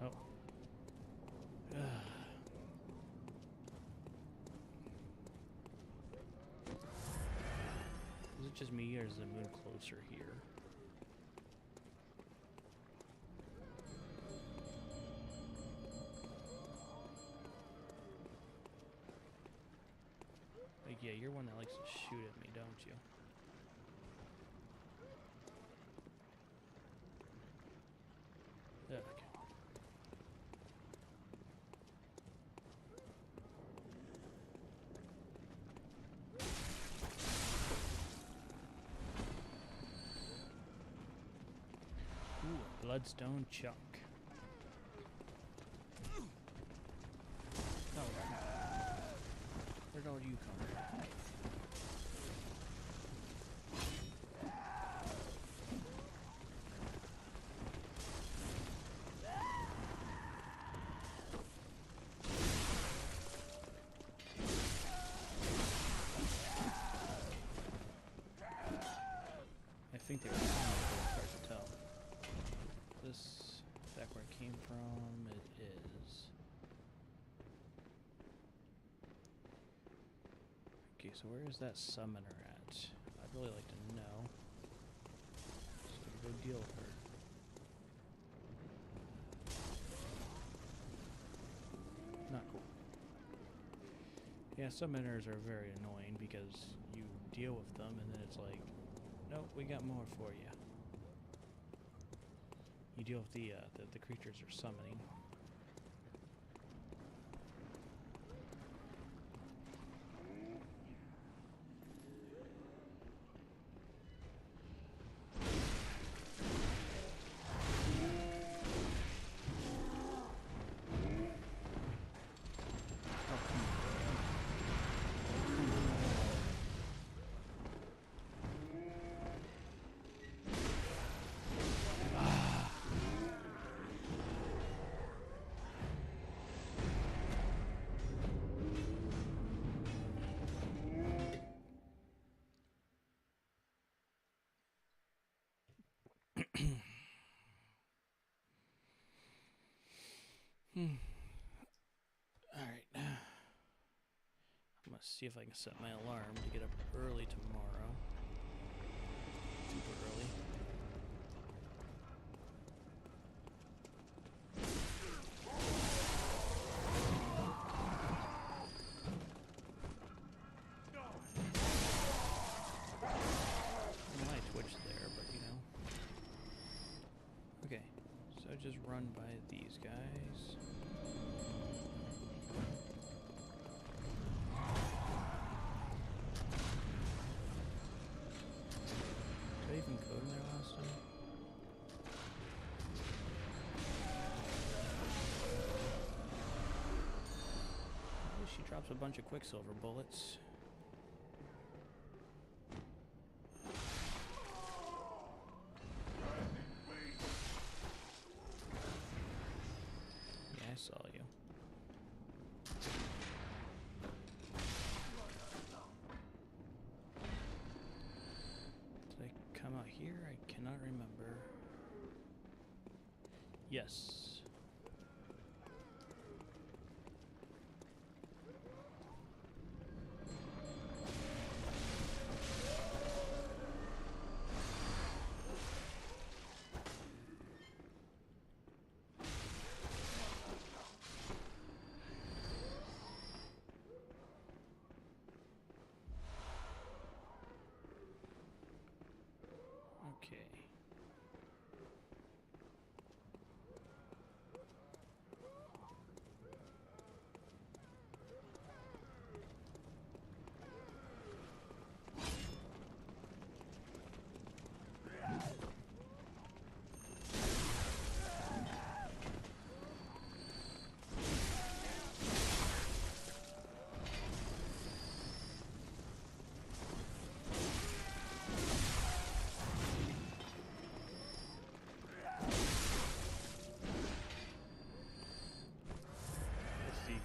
[SPEAKER 1] Oh. Is it just me, or is the moon closer here? Like, yeah, you're one that likes to shoot at me, don't you? Okay. Ooh, a bloodstone chunk. Oh, where'd all you come from? I think they were it's hard to tell. This, back where it came from, it is. Okay, so where is that summoner at? I'd really like to know. So go deal with her. Not cool. Yeah, summoners are very annoying because you deal with them and then it's like, nope, we got more for you. You deal with the creatures are summoning. Oh, come on. Alright. I'm gonna see if I can set my alarm to get up early tomorrow. Super early. I twitched there, but you know. Okay, so just run by these guys. Did I even code in there last time? Oh, she drops a bunch of Quicksilver bullets. Yeah, I saw you. Did I come out here? I cannot remember. Yes. Okay.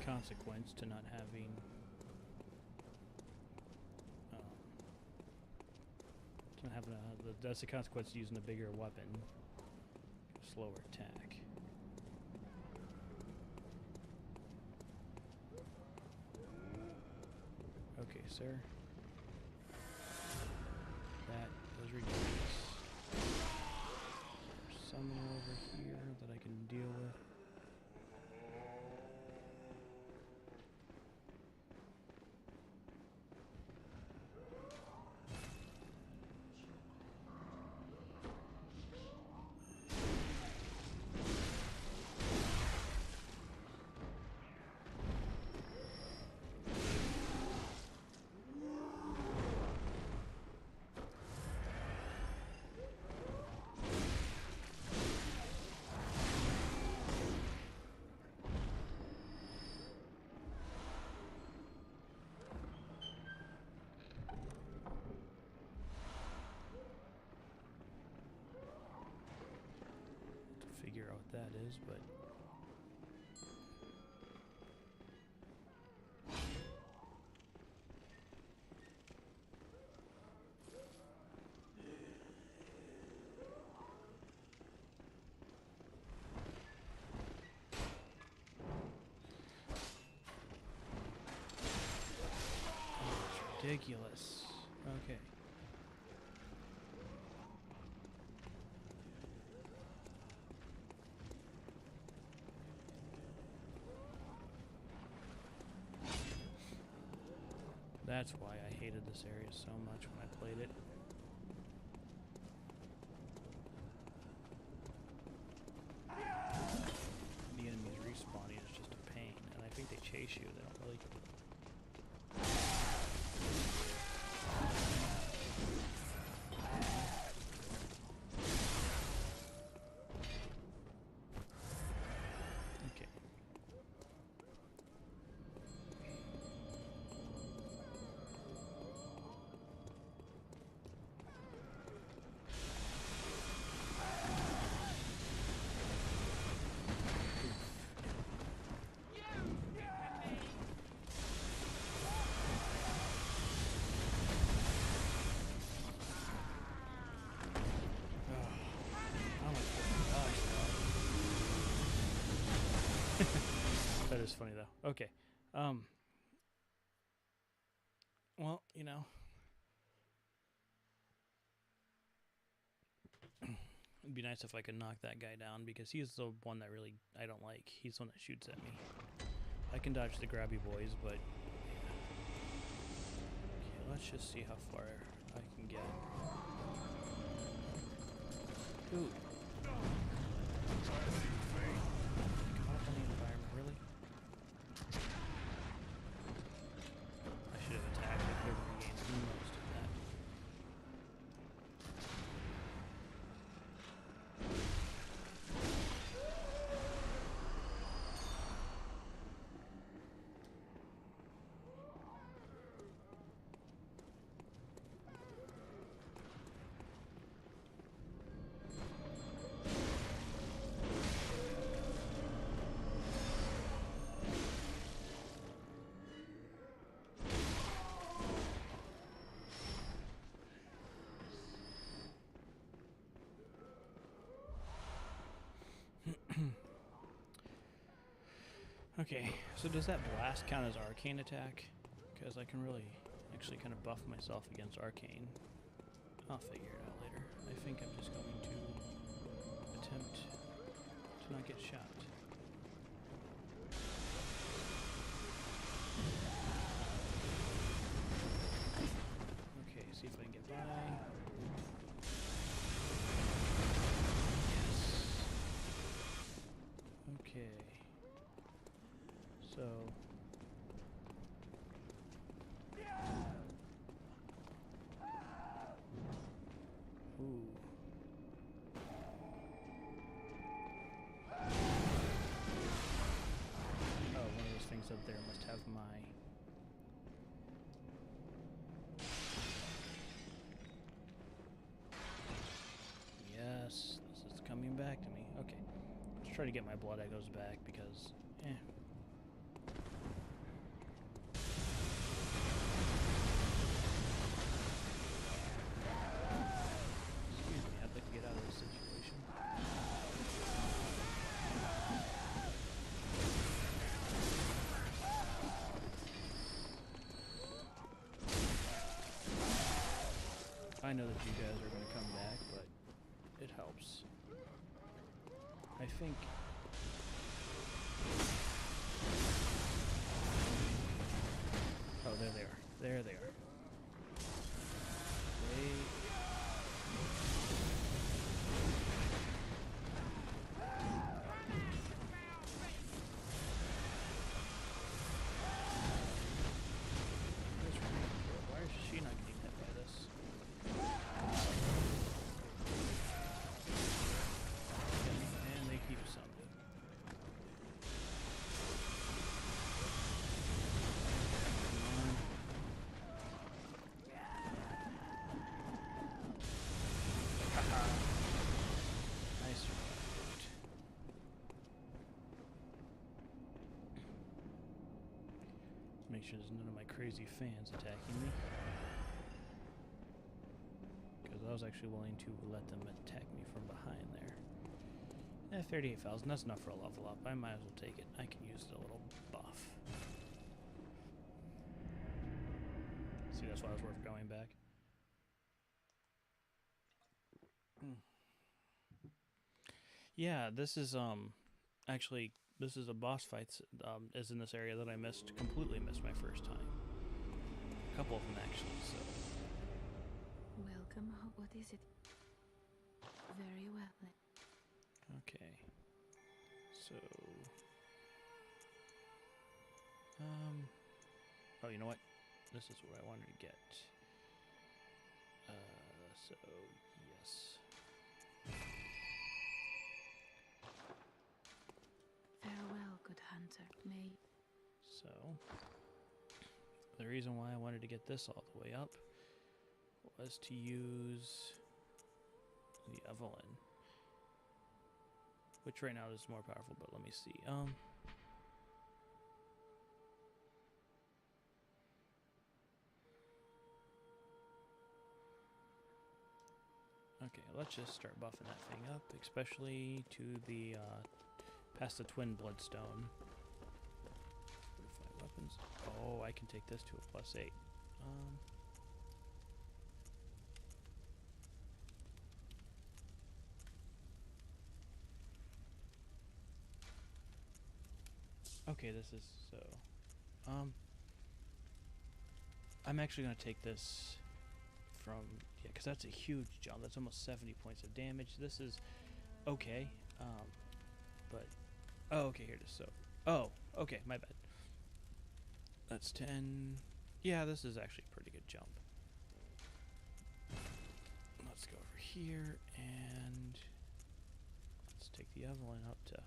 [SPEAKER 1] Consequence to not having that's the consequence to using a bigger weapon, slower attack. Okay, sir, that was ridiculous. There's someone over here that I can deal with. Figure out what that is, but it's ridiculous. Okay. That's why I hated this area so much when I played it. The enemies respawning is just a pain, and I think they chase you. They don't really. That is funny though. Okay. Well, you know, it'd be nice if I could knock that guy down because he's the one that really I don't like. He's the one that shoots at me. I can dodge the grabby boys, but okay, let's just see how far I can get. Dude. Caught up on the environment, really? I should have attacked. I could have regained most of that. Okay, so does that blast count as arcane attack? Because I can really actually kind of buff myself against arcane. I'll figure it out later. I think I'm just going to attempt to not get shot. Okay, see if I can get by. Yes. Okay. So ooh. Oh, one of those things up there must have my yes, this is coming back to me. Okay. Let's try to get my blood echoes back because excuse me, I'd like to get out of this situation. I know that you guys are going to come back, but it helps. I think... Oh, there they are. There they are. They... Why is she not getting hit by this? And they keep summoning. Haha. I survived. Make sure there's none of my crazy fans attacking me. Because I was actually willing to let them attack me from behind there. 38,000, that's enough for a level up. I might as well take it. I can use the little buff. See, that's why it was worth going back. Yeah, this is actually this is a boss fight is in this area that I completely missed my first time. A couple of them actually, so.
[SPEAKER 2] Welcome. What is it? Very well then.
[SPEAKER 1] Okay. So oh, you know what? This is what I wanted to get. So yes.
[SPEAKER 2] Farewell, good hunter. May.
[SPEAKER 1] So the reason why I wanted to get this all the way up was to use the Evelyn, which right now is more powerful, but let me see. Okay, let's just start buffing that thing up, especially to the Past the twin bloodstone. Fortified weapons. Oh, I can take this to a +8. Okay, this is so. I'm actually gonna take this from, yeah, because that's a huge jump. That's almost 70 points of damage. This is okay, but oh, okay, here it is. So, oh, okay, my bad. That's 10. Yeah, this is actually a pretty good jump. Let's go over here and let's take the Evelyn up to.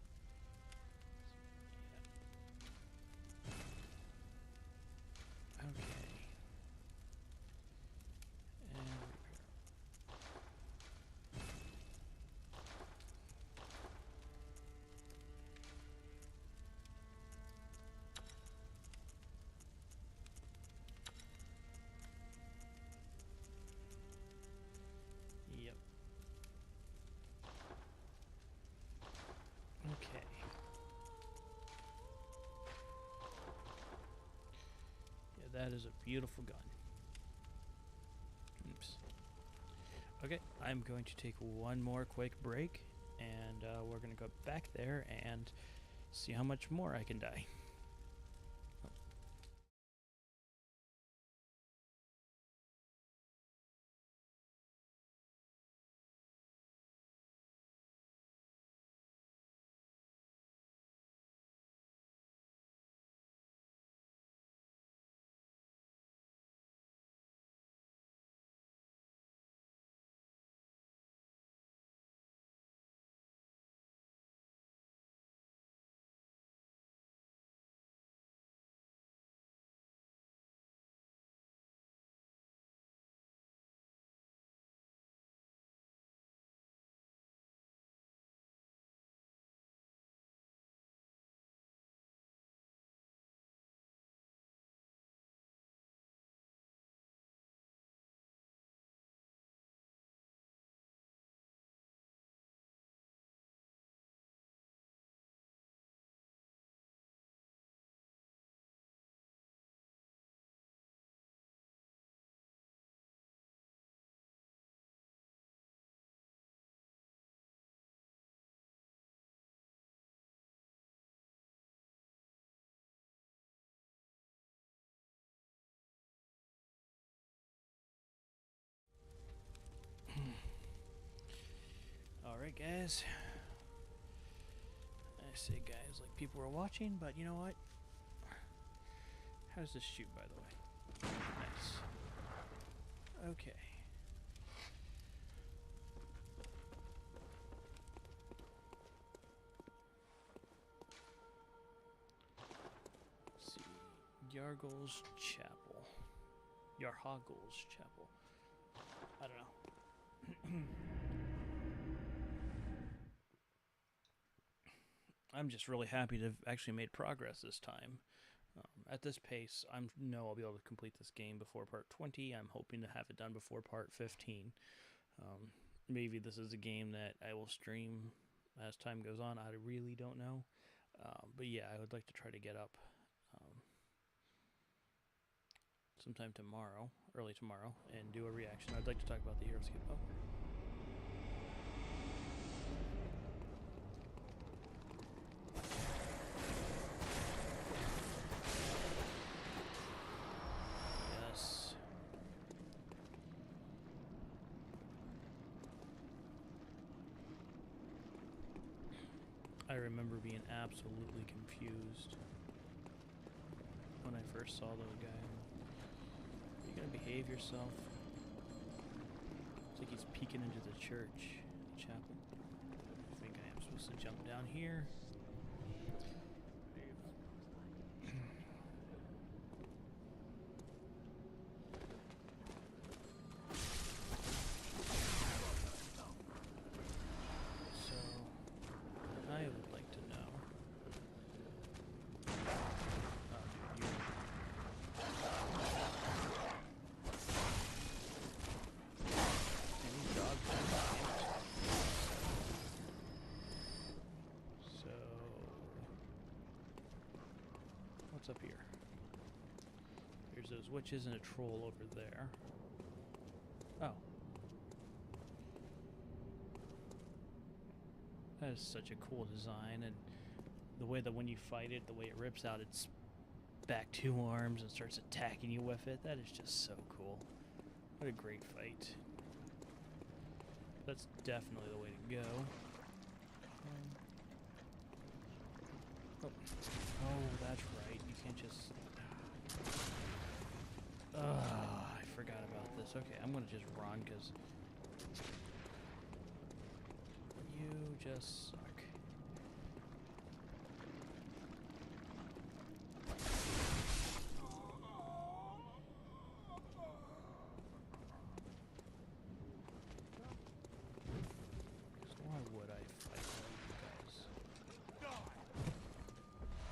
[SPEAKER 1] Okay. And repair. Yep. Okay. Yeah, that is a beautiful gun. Oops. Okay, I'm going to take one more quick break, and we're going to go back there and see how much more I can die. Alright, guys. I say guys like people are watching, but you know what? How does this shoot, by the way? Nice. Okay. Let's see. Yargul's Chapel. Yarhagul's Chapel. I don't know. I'm just really happy to have actually made progress this time. At this pace, I know I'll be able to complete this game before part 20. I'm hoping to have it done before part 15. Maybe this is a game that I will stream as time goes on. I really don't know. But yeah, I would like to try to get up sometime tomorrow, early tomorrow, and do a reaction. I'd like to talk about the hero skip. Oh. Yes. I remember being absolutely confused when I first saw the guy. You gotta behave yourself. It's like he's peeking into the church, chapel. I think I am supposed to jump down here. So, I would like to know. Oh, dude, So what's up here? There's those witches and a troll over there. Oh. That is such a cool design, and the way that when you fight it, the way it rips out its back two arms and starts attacking you with it, that is just so cool. What a great fight. That's definitely the way to go. Oh, that's right. You can't just... I forgot about this. Okay, I'm gonna just run, because... you just suck. So why would I fight all you guys?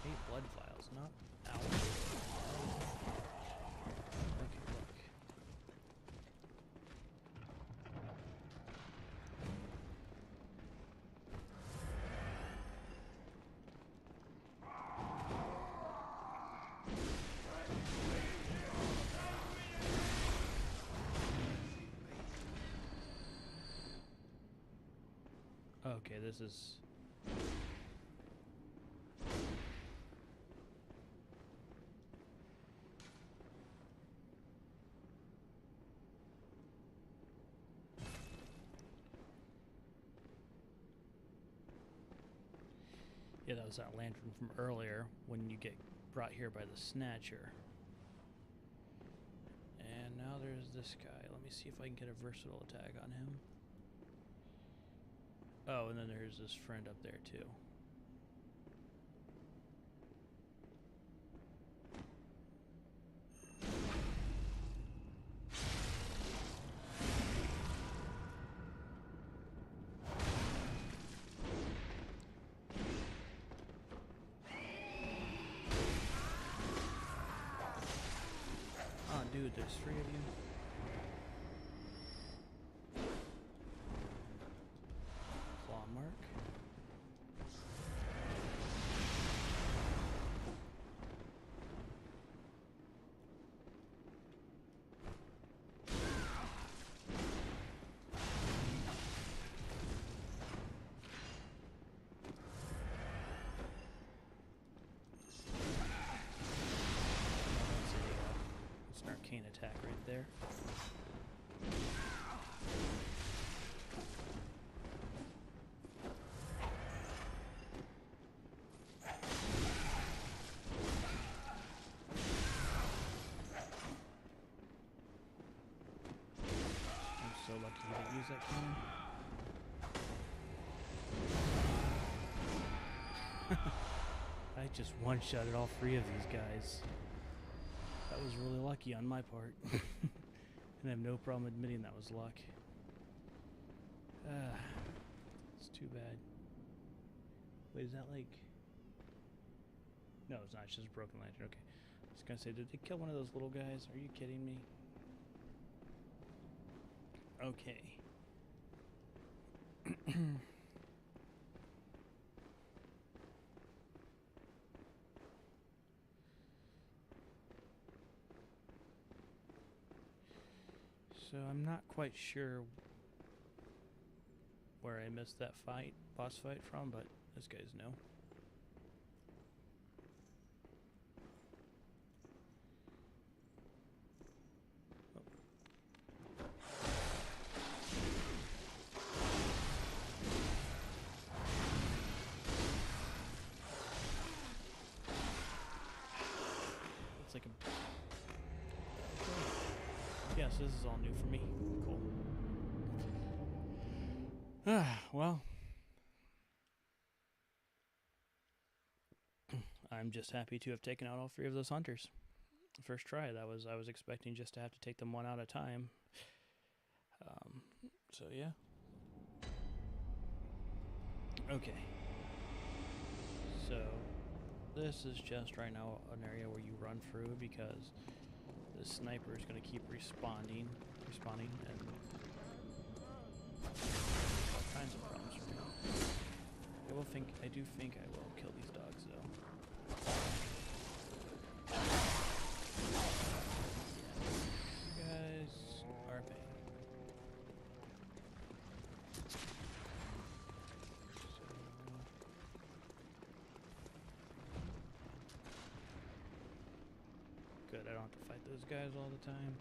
[SPEAKER 1] 8 blood vials, not ow. Okay, look. Okay, this is... yeah, that was that lantern from earlier when you get brought here by the Snatcher. And now there's this guy. Let me see if I can get a versatile attack on him. Oh, and then there's this friend up there too. Oh, dude, there's 3 of you. Claw mark. That's an arcane attack right there. I'm so lucky you didn't use that cannon. I just one-shotted all 3 of these guys. That was really lucky on my part. And I have no problem admitting that was luck. It's too bad. Wait, is that like... no, it's not. It's just a broken lantern. Okay. I was gonna say, did they kill one of those little guys? Are you kidding me? Okay. So I'm not quite sure where I missed that boss fight from, but those guys know. It's like a... yes, this is all new for me. Cool. Well, I'm just happy to have taken out all 3 of those hunters. First try. I was expecting just to have to take them one at a time. So yeah. Okay. So this is just right now an area where you run through because the sniper is going to keep respawning, and all kinds of problems for me. I do think I will kill these dogs though. have to fight those guys all the time.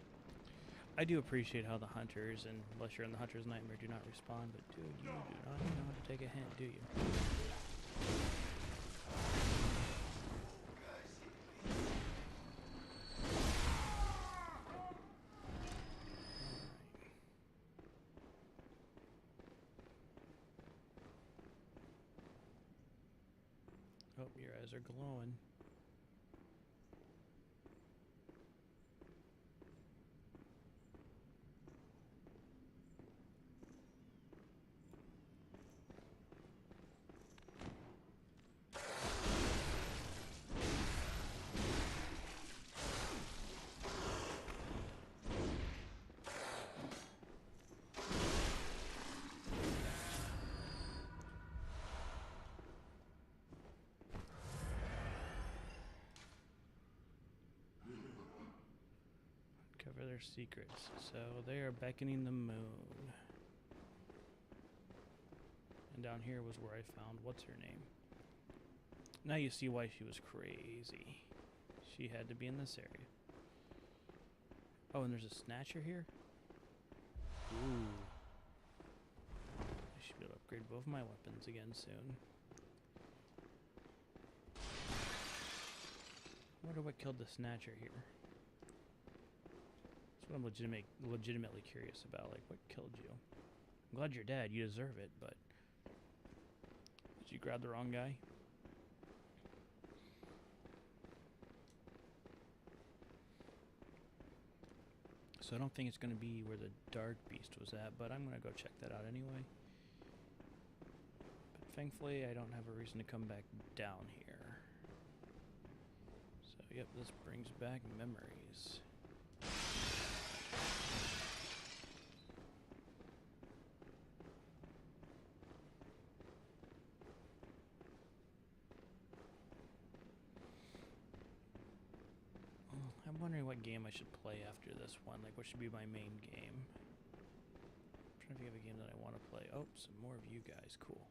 [SPEAKER 1] I do appreciate how the hunters, and unless you're in the hunter's nightmare, do not respond, but dude, you do not know how to take a hint, do you? Oh, your eyes are glowing. Cover their secrets. So they are beckoning the moon. And down here was where I found what's her name. Now you see why she was crazy. She had to be in this area. Oh, and there's a snatcher here? Ooh. I should be able to upgrade both my weapons again soon. I wonder what killed the snatcher here. That's what I'm legitimately curious about. Like, what killed you? I'm glad you're dead. You deserve it, but... Did you grab the wrong guy? So I don't think it's going to be where the Dark Beast was at, but I'm going to go check that out anyway. But thankfully, I don't have a reason to come back down here. So, yep, this brings back memories. I'm wondering what game I should play after this one. Like, what should be my main game? I'm trying to think of a game that I want to play. Oh, some more of you guys. Cool.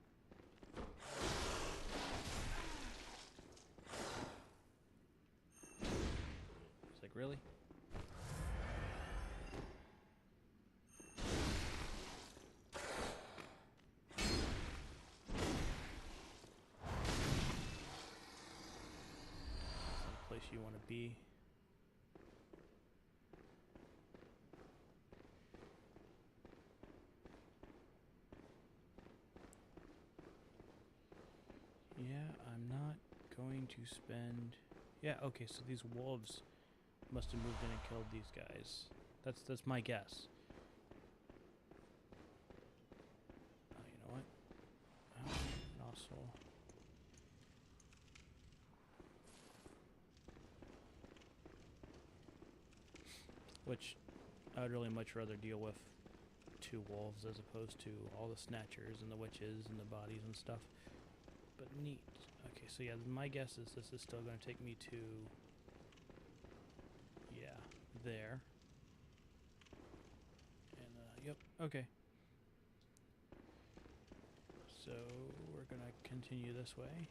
[SPEAKER 1] It's like, really? Some place you want to be. To spend... Yeah, okay, so these wolves must have moved in and killed these guys. That's my guess. You know what? And also... Which I would really much rather deal with 2 wolves as opposed to all the snatchers and the witches and the bodies and stuff. But neat. Okay, so yeah, my guess is this is still going to take me to, yeah, there. And, yep, okay. So, we're going to continue this way.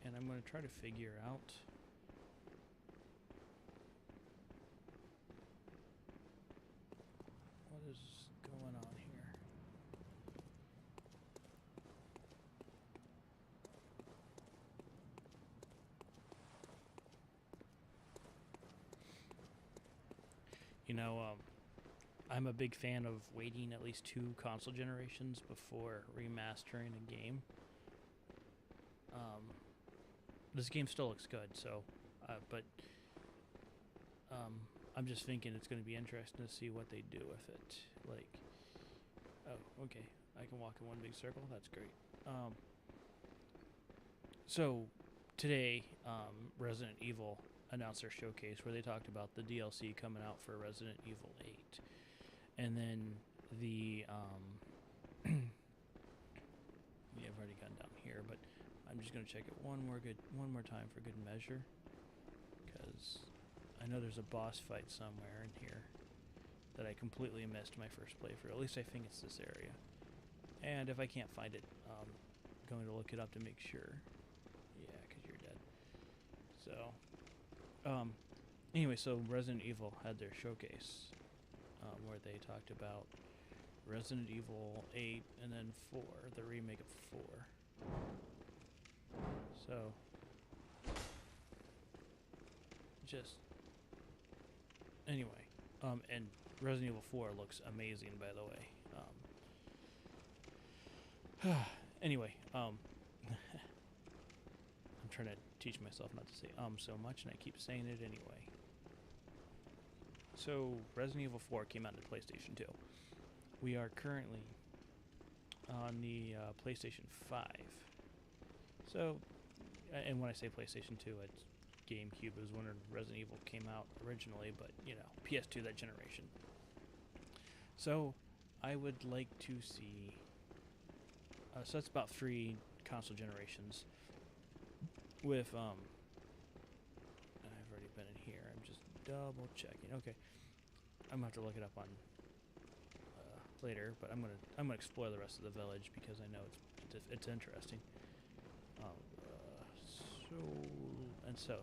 [SPEAKER 1] And I'm going to try to figure out what is going on here. You know, I'm a big fan of waiting at least 2 console generations before remastering a game. This game still looks good, so, but I'm just thinking it's going to be interesting to see what they do with it. Like, oh, okay, I can walk in one big circle. That's great. So today, Resident Evil announced their showcase where they talked about the DLC coming out for Resident Evil 8, and then the yeah, I've already gone down here, but I'm just gonna check it one more time for good measure, because I know there's a boss fight somewhere in here that I completely missed my first playthrough. At least I think it's this area. And if I can't find it, going to look it up to make sure. Yeah, because you're dead. So, anyway, so Resident Evil had their showcase where they talked about Resident Evil 8 and then 4, the remake of 4. So, just anyway, and Resident Evil 4 looks amazing, by the way. Anyway, I'm trying to teach myself not to say so much, and I keep saying it anyway. So, Resident Evil 4 came out on the PlayStation 2. We are currently on the PlayStation 5. So, and when I say PlayStation 2, it's GameCube. It was when Resident Evil came out originally, but, you know, PS2, that generation. So, I would like to see... so that's about 3 console generations. With, I've already been in here. I'm just double checking. Okay. I'm going to have to look it up on later, but I'm gonna explore the rest of the village because I know it's interesting.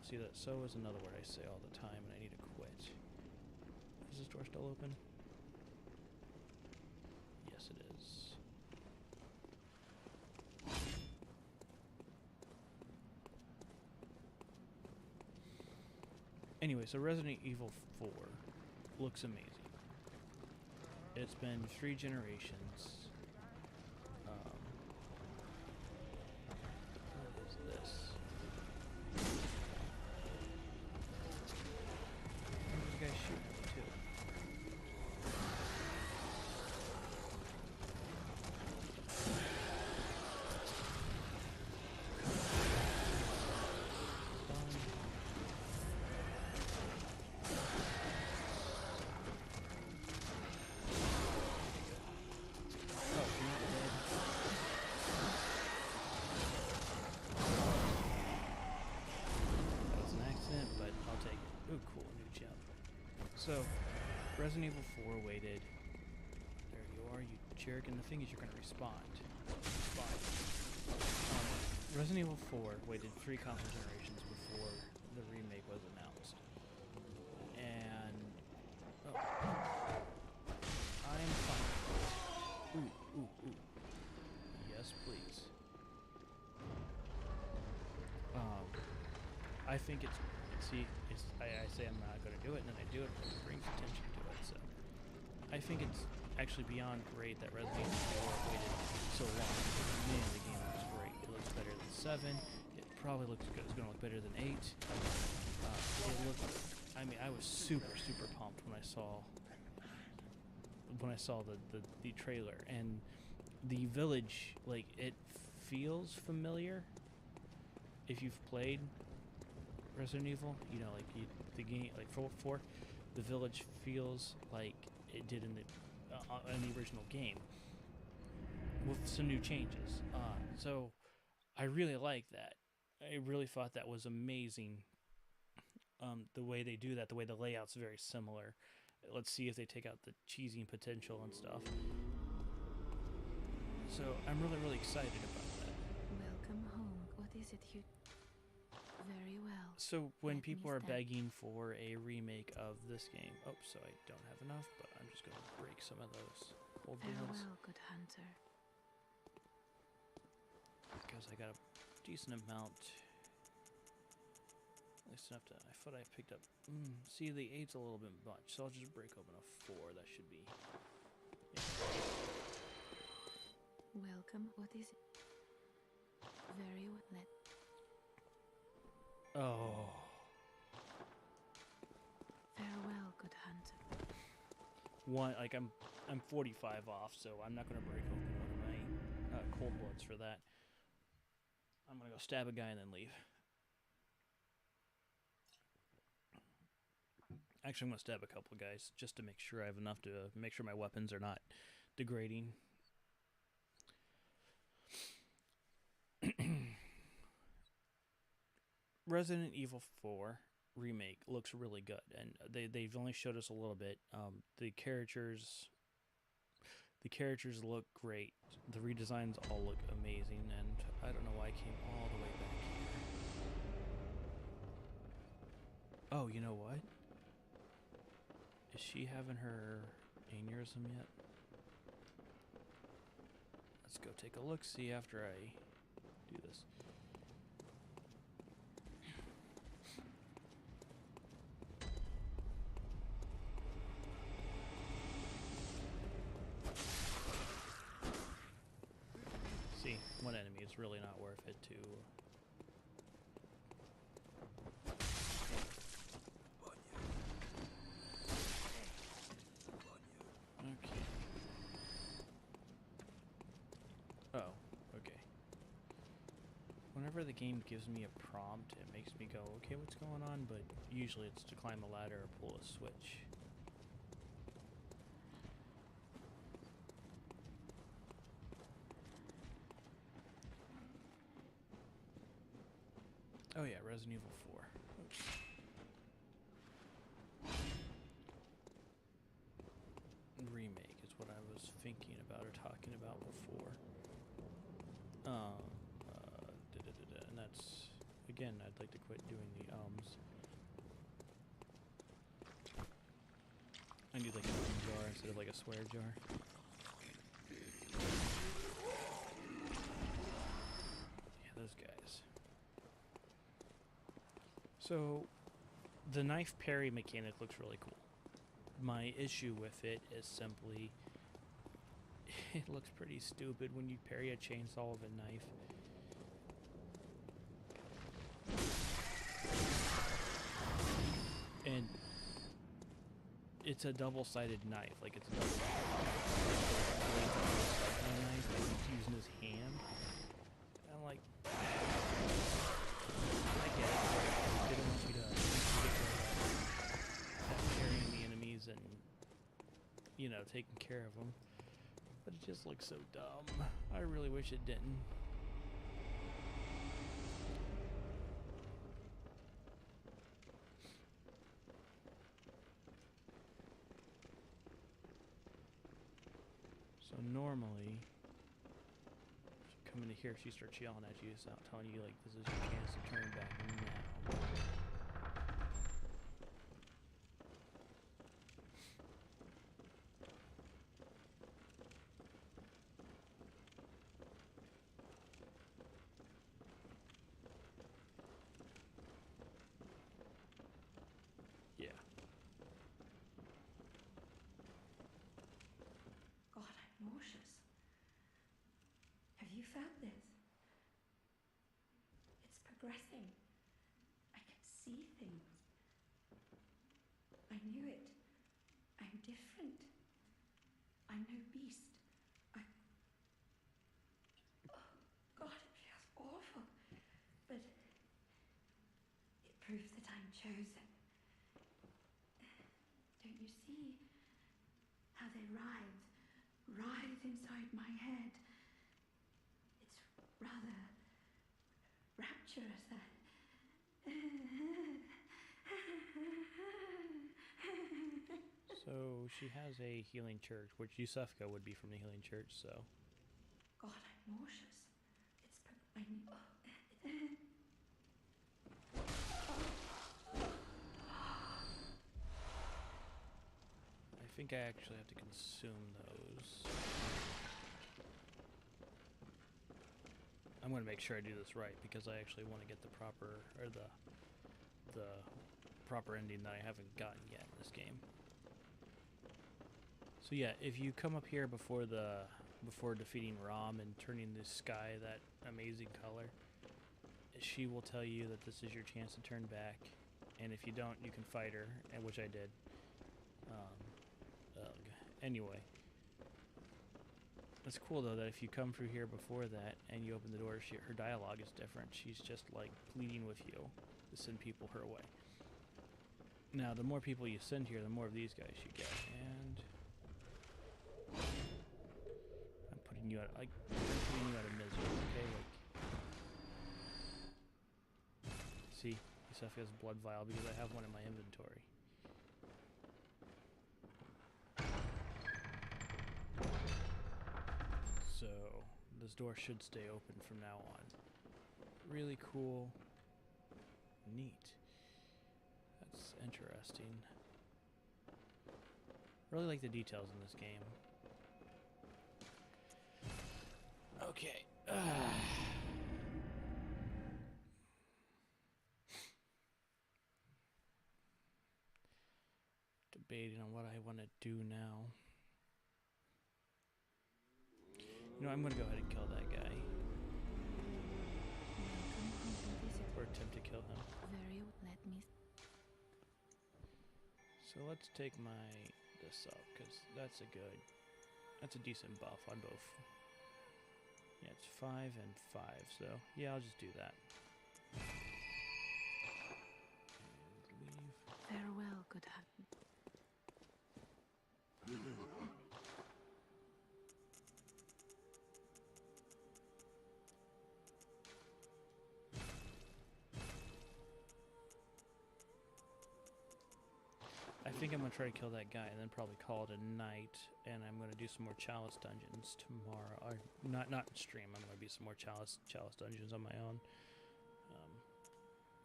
[SPEAKER 1] See that so is another word I say all the time, and I need to quit. Is this door still open? Yes, it is. Anyway, so Resident Evil 4 looks amazing. It's been 3 generations. What is this? What are these guys shooting at me too? So, Resident Evil 4 waited. There you are, you jerk, and the thing is you're going to respawn. Resident Evil 4 waited 3 console generations before the remake was announced. And... oh. I'm fine. Ooh. Yes, please. I think it's... see, I say I'm not going to do it, and then I do it, and it brings attention to it, so... I think it's actually beyond great that Resident Evil 4 waited so long. Man, the game looks great. It looks better than 7. It probably looks good. It's going to look better than 8. It looked... I mean, I was super pumped when I saw the trailer, and the village, like, it feels familiar if you've played Resident Evil. You know, like the game, like 4, the village feels like it did in the original game with some new changes. So I really like that. I really thought that was amazing. The way they do that, the way the layout's very similar. Let's see if they take out the cheesy potential and stuff. So I'm really excited about that.
[SPEAKER 2] Welcome home. What is it you... Very well.
[SPEAKER 1] So when
[SPEAKER 2] Let
[SPEAKER 1] people
[SPEAKER 2] me
[SPEAKER 1] are
[SPEAKER 2] stand.
[SPEAKER 1] begging for a remake of this game, so I don't have enough, but I'm just going to break some of those old ones
[SPEAKER 2] Farewell, good hunter.
[SPEAKER 1] because I got a decent amount. At least enough to... I thought I picked up... see, the 8's a little bit much, so I'll just break open a 4. That should be... yeah.
[SPEAKER 2] Welcome. What is it? Very well.
[SPEAKER 1] Oh.
[SPEAKER 2] Farewell, good hunter.
[SPEAKER 1] One, like, I'm 45 off, so I'm not going to break open one of my cold bloods for that. I'm going to go stab a guy and then leave. Actually, I'm going to stab a couple of guys just to make sure I have enough to make sure my weapons are not degrading. Resident Evil 4 remake looks really good, and they've only showed us a little bit. The The characters look great. The redesigns all look amazing, and I don't know why I came all the way back here. Oh, you know what? Is she having her aneurysm yet? Let's go take a look, see after I do this. See, one enemy is really not worth it to... Okay. Oh, okay. Whenever the game gives me a prompt, it makes me go, okay, what's going on? But usually it's to climb a ladder or pull a switch. Oh yeah, Resident Evil 4. Oops. Remake is what I was thinking about or talking about before. And that's, again, I'd like to quit doing the ums. I need like a jar instead of like a swear jar. Yeah, those guys. So, the knife parry mechanic looks really cool. My issue with it is simply, it looks pretty stupid when you parry a chainsaw with a knife. And it's a double-sided knife, like it's a double-sided knife that he's using his hand. And I'm like, I get it. They don't want you to get rid of carrying the enemies and, you know, taking care of them. But it just looks so dumb. I really wish it didn't. So normally, if you come into here, she starts yelling at you, so telling you like this is your chance to turn back now. Yeah.
[SPEAKER 3] God, I'm nauseous. Have you felt this? It's progressing. I can see things. I knew it. I'm different. I'm no beast. Oh, God, it feels awful. But it proves that I'm chosen. Don't you see how they writhe inside my head? It's rather rapturous.
[SPEAKER 1] So she has a healing church, which Yusufka would be from the healing church, so.
[SPEAKER 3] God, I'm nauseous.
[SPEAKER 1] I think I actually have to consume those. I'm going to make sure I do this right because I actually want to get the proper, or the proper ending that I haven't gotten yet in this game. So yeah, if you come up here before defeating Rom and turning the sky that amazing color, she will tell you that this is your chance to turn back, and if you don't, you can fight her, and which I did. Anyway, it's cool though that if you come through here before that and you open the door, her dialogue is different. She's just like pleading with you to send people her way. Now, the more people you send here, the more of these guys you get, and I'm putting you out of misery, okay? Like, see, Yusuf has blood vial because I have one in my inventory. this door should stay open from now on. Really cool. Neat. That's interesting. Really like the details in this game. Okay. Debating on what I want to do now. You know, I'm gonna go ahead and kill that guy. Or attempt to kill him. So let's take this up, because that's a decent buff on both. Yeah, it's 5 and 5, so yeah, I'll just do that. And leave.
[SPEAKER 2] Farewell, good husband.
[SPEAKER 1] I think I'm going to try to kill that guy and then probably call it a night, and I'm going to do some more Chalice dungeons tomorrow. Or not in stream, I'm going to do some more Chalice dungeons on my own.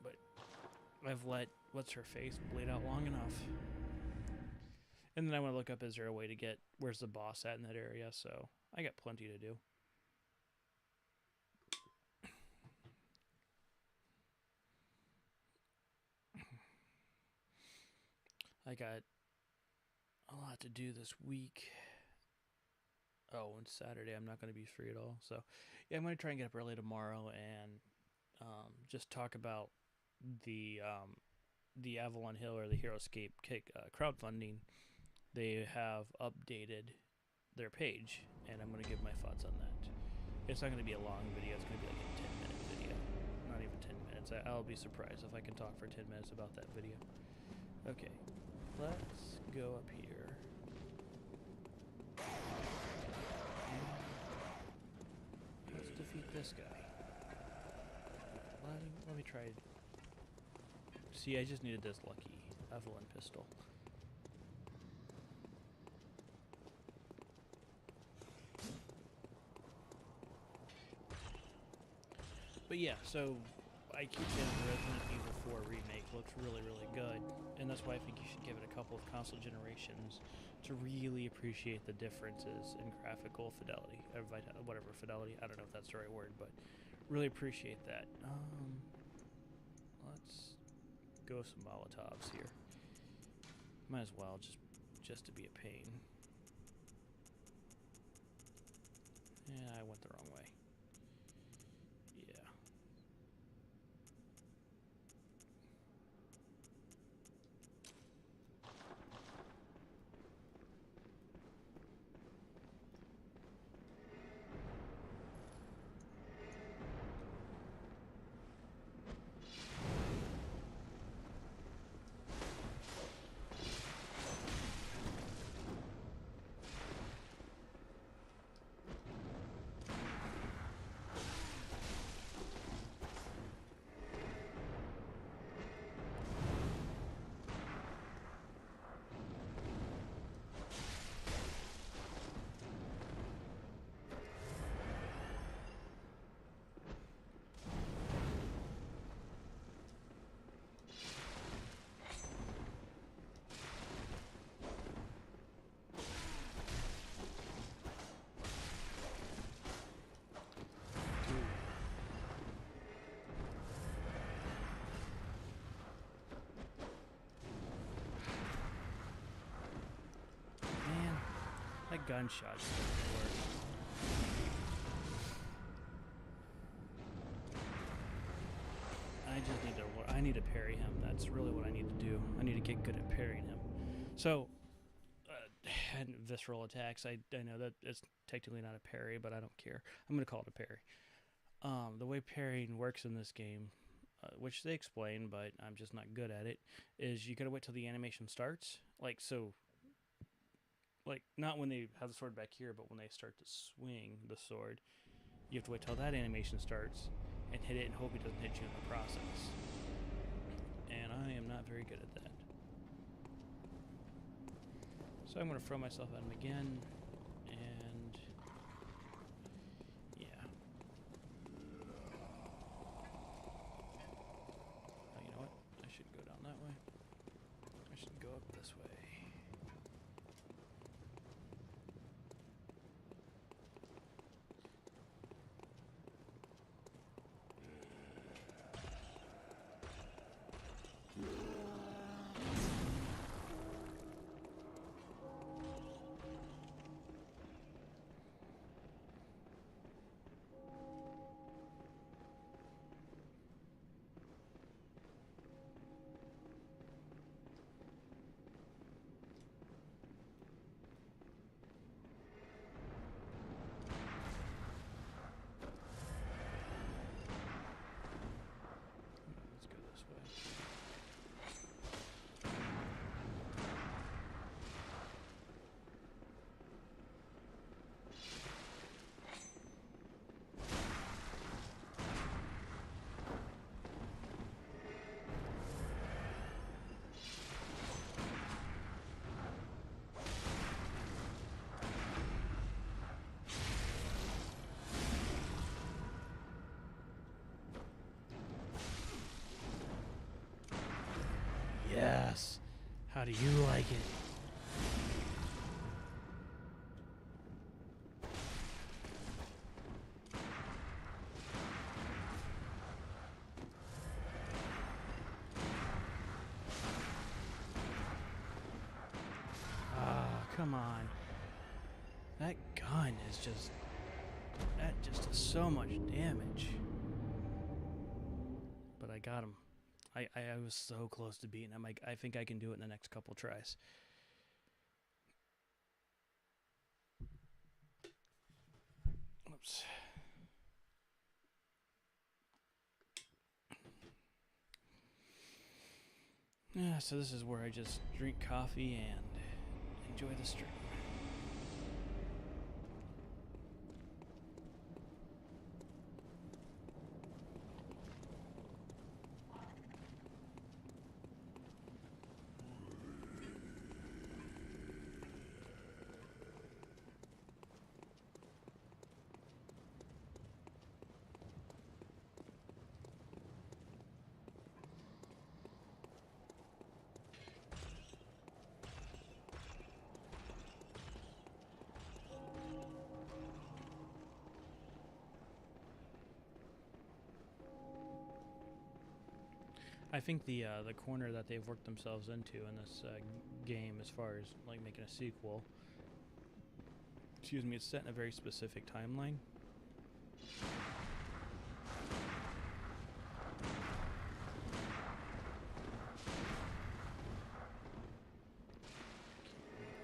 [SPEAKER 1] But I've let What's-Her-Face bleed out long enough. And then I want to look up, is there a way to get, where's the boss at in that area, so I got plenty to do. I got a lot to do this week. Oh, and Saturday I'm not going to be free at all. So, yeah, I'm going to try and get up early tomorrow and just talk about the Avalon Hill or the HeroScape kick crowdfunding. They have updated their page, and I'm going to give my thoughts on that. It's not going to be a long video. It's going to be like a 10-minute video. Not even 10 minutes. I'll be surprised if I can talk for 10 minutes about that video. Okay. Let's go up here. And let's defeat this guy. Let me try. See, I just needed this lucky Evelyn pistol. But yeah, so I keep saying Resident Evil 4 Remake looks really, really good, and that's why I think you should give it a couple of console generations to really appreciate the differences in graphical fidelity, or whatever fidelity, I don't know if that's the right word, but really appreciate that. Let's go some Molotovs here. Might as well, just to be a pain. Yeah, I went the wrong way. That gunshot doesn't work. I need to parry him. That's really what I need to do. I need to get good at parrying him. So, and visceral attacks. I know that it's technically not a parry, but I don't care. I'm going to call it a parry. The way parrying works in this game, which they explain, but I'm just not good at it, is you got to wait till the animation starts. Like, not when they have the sword back here, but when they start to swing the sword, you have to wait till that animation starts and hit it and hope it doesn't hit you in the process. And I am not very good at that. So I'm going to throw myself at him again, and yeah. How do you like it? Come on. That gun is just... That just does so much damage. But I got him. I was so close to beating him. I think I can do it in the next couple tries. Oops. Yeah, so this is where I just drink coffee and enjoy the stream. I think the corner that they've worked themselves into in this game, as far as like making a sequel, excuse me, it's set in a very specific timeline.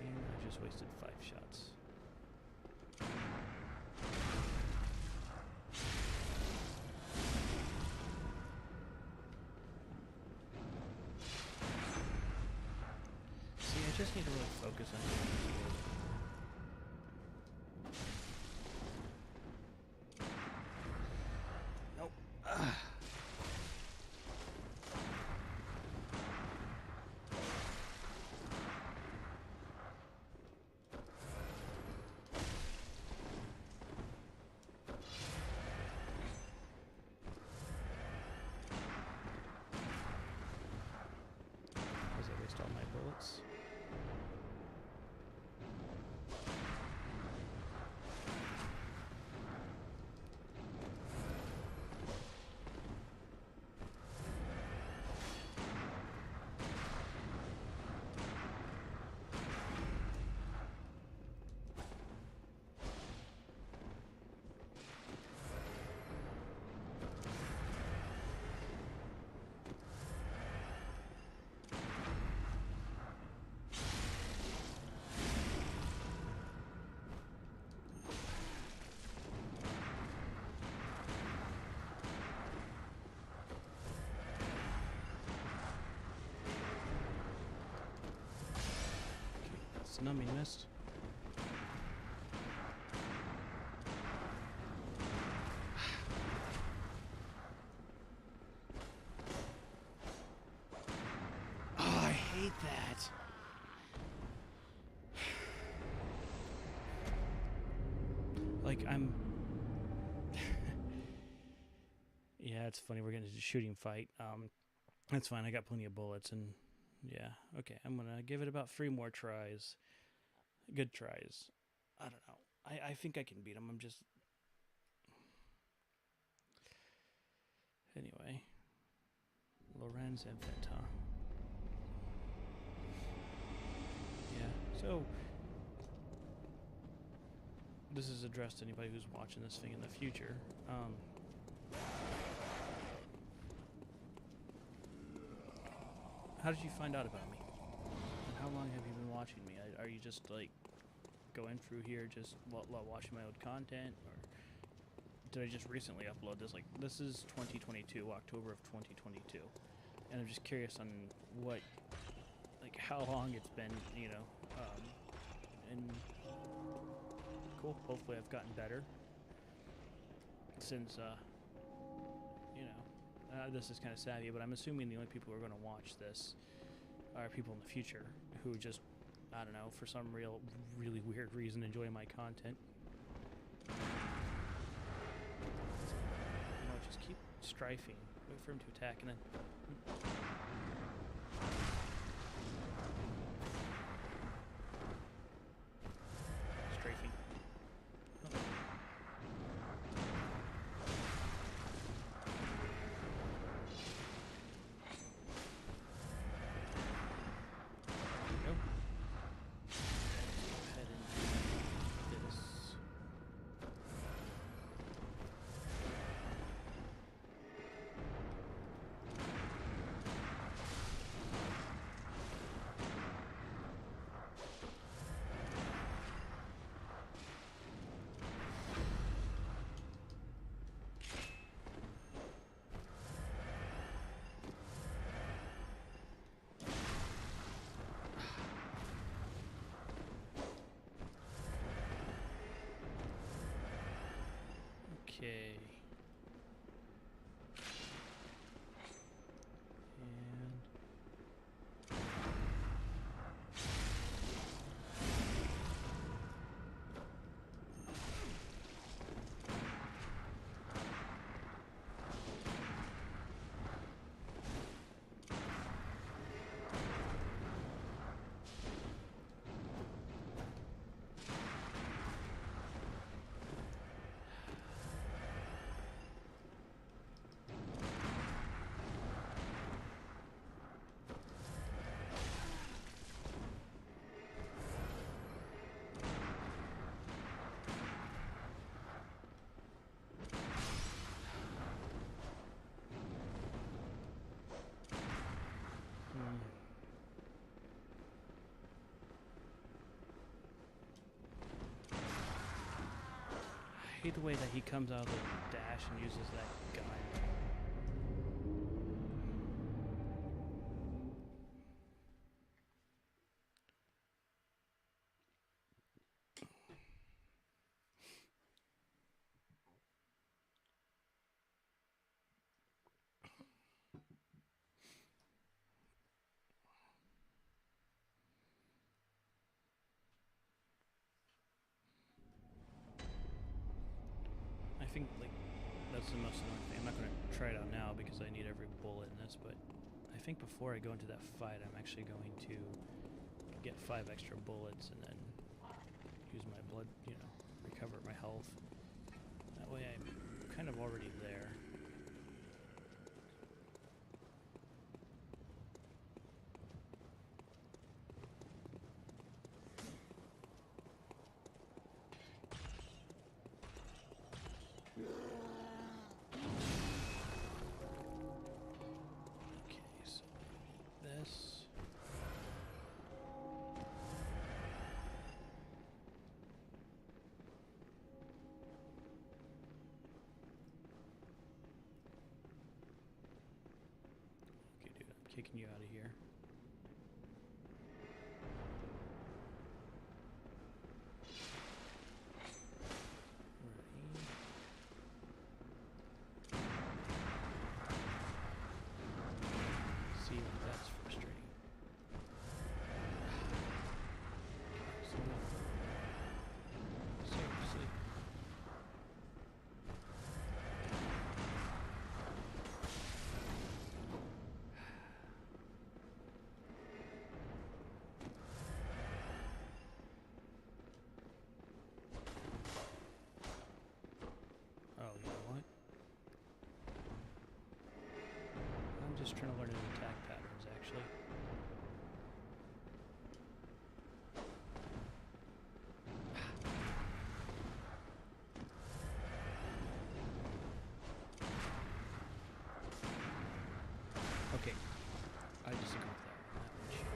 [SPEAKER 1] I just wasted 5 shots. I just need to really focus on doing this world. Nope. Does it waste all my bullets? Numbing mist. Oh, I hate that. Like, I'm... Yeah, it's funny, we're getting into a shooting fight. That's fine, I got plenty of bullets, and... Yeah, okay, I'm gonna give it about 3 more tries. Good tries. I don't know. I think I can beat him. I'm just... Anyway. Lorenz Infanta. Yeah, so... This is addressed to anybody who's watching this thing in the future. How did you find out about me? And how long have you been watching me? Are you just like going through here just while watching my old content, or did I just recently upload this? Like, this is 2022, October of 2022, and I'm just curious on what, like, how long it's been, you know, and cool. Hopefully, I've gotten better since, you know, this is kind of savvy, but I'm assuming the only people who are going to watch this are people in the future who just, I don't know, for some really weird reason enjoy my content. You know, just keep strafing. Wait for him to attack and then... Okay. And I hate the way that he comes out of the dash and uses that gun. I think, like, that's the most annoying thing. I'm not going to try it out now because I need every bullet in this, but I think before I go into that fight, I'm actually going to get 5 extra bullets and then use my blood, you know, recover my health. That way I'm kind of already there. Okay, so this. Okay, dude, I'm kicking you out of here. See, that's frustrating. Seriously. Oh, you know what? I'm just trying to learn his attack patterns, actually. Okay, I disagree with that. That one should hit.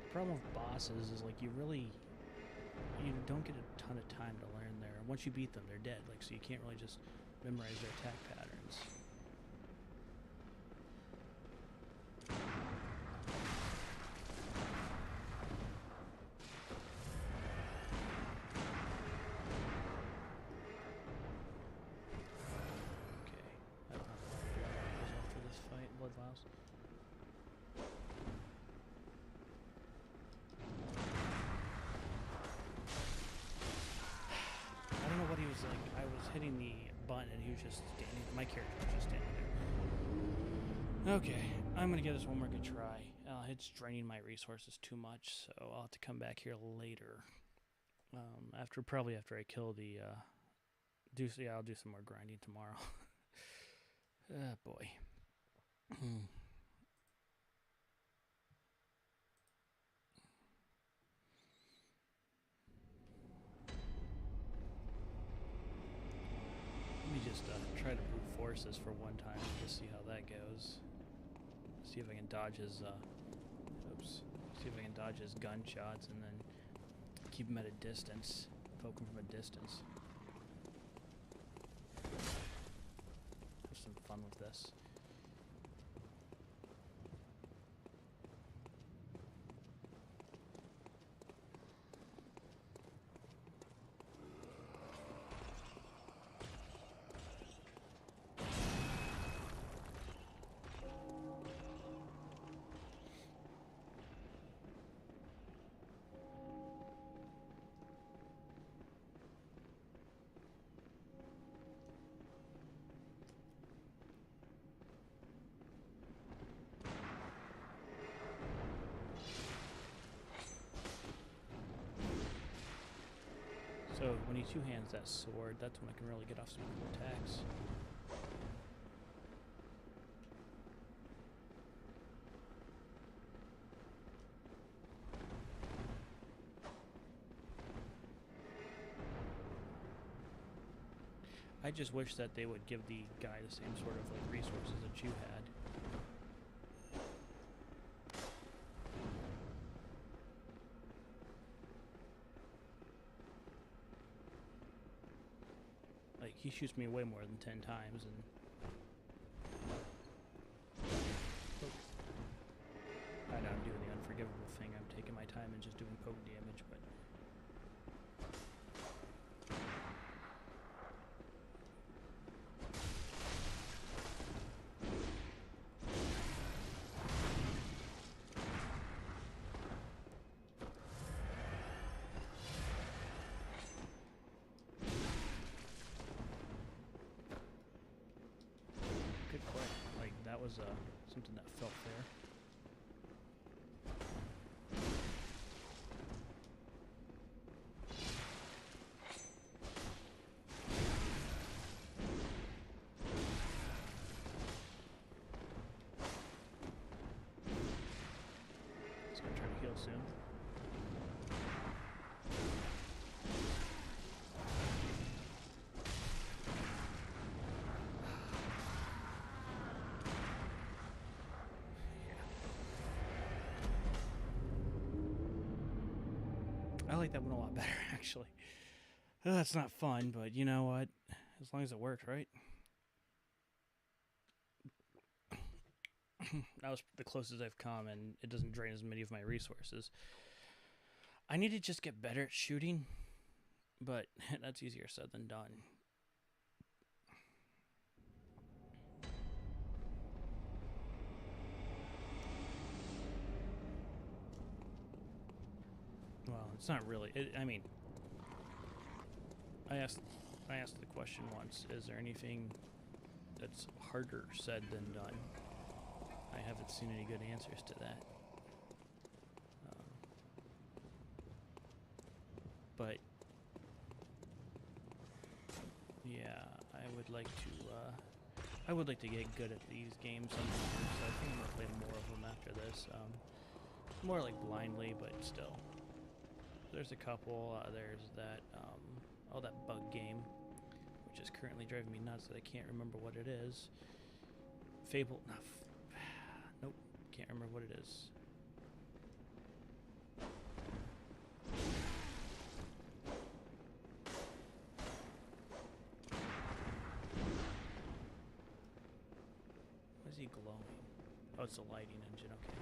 [SPEAKER 1] The problem with bosses is, like, you don't get a ton of time to learn there. Once you beat them, they're dead, like, so you can't really just memorize their attack patterns. Okay, I don't have a lot of blood levels after this fight, blood vials. I don't know what he was like. I was hitting the button and he was just standing. My character was just standing there. Okay, I'm gonna give this one more good try. It's draining my resources too much, so I'll have to come back here later. Probably after I kill the I'll do some more grinding tomorrow. Ah, boy. Let me just try to brute force this for one time and just see how that goes. See if I can dodge his see if I can dodge his gunshots and then keep him at a distance. Poke him from a distance. Have some fun with this. So when he two-hands that sword, that's when I can really get off some cool attacks. I just wish that they would give the guy the same sort of like resources that you had. Like, he shoots me way more than 10 times, and... I know I'm doing the unforgivable thing. I'm taking my time and just doing poke damage, but... was something that felt fair. Just gonna try to heal soon. I like that one a lot better, actually. That's not fun, but you know what? As long as it worked, right? That was the closest I've come, and it doesn't drain as many of my resources. I need to just get better at shooting, but that's easier said than done. Well, it's not really. I mean, I asked the question once: is there anything that's harder said than done? I haven't seen any good answers to that. But yeah, I would like to get good at these games sometimes. So I think I'm gonna play more of them after this. More like blindly, but still. There's a couple. There's that that bug game, which is currently driving me nuts that I can't remember what it is. Fable. Nope, can't remember what it is. Why is he glowing? Oh, it's a lighting engine. Okay.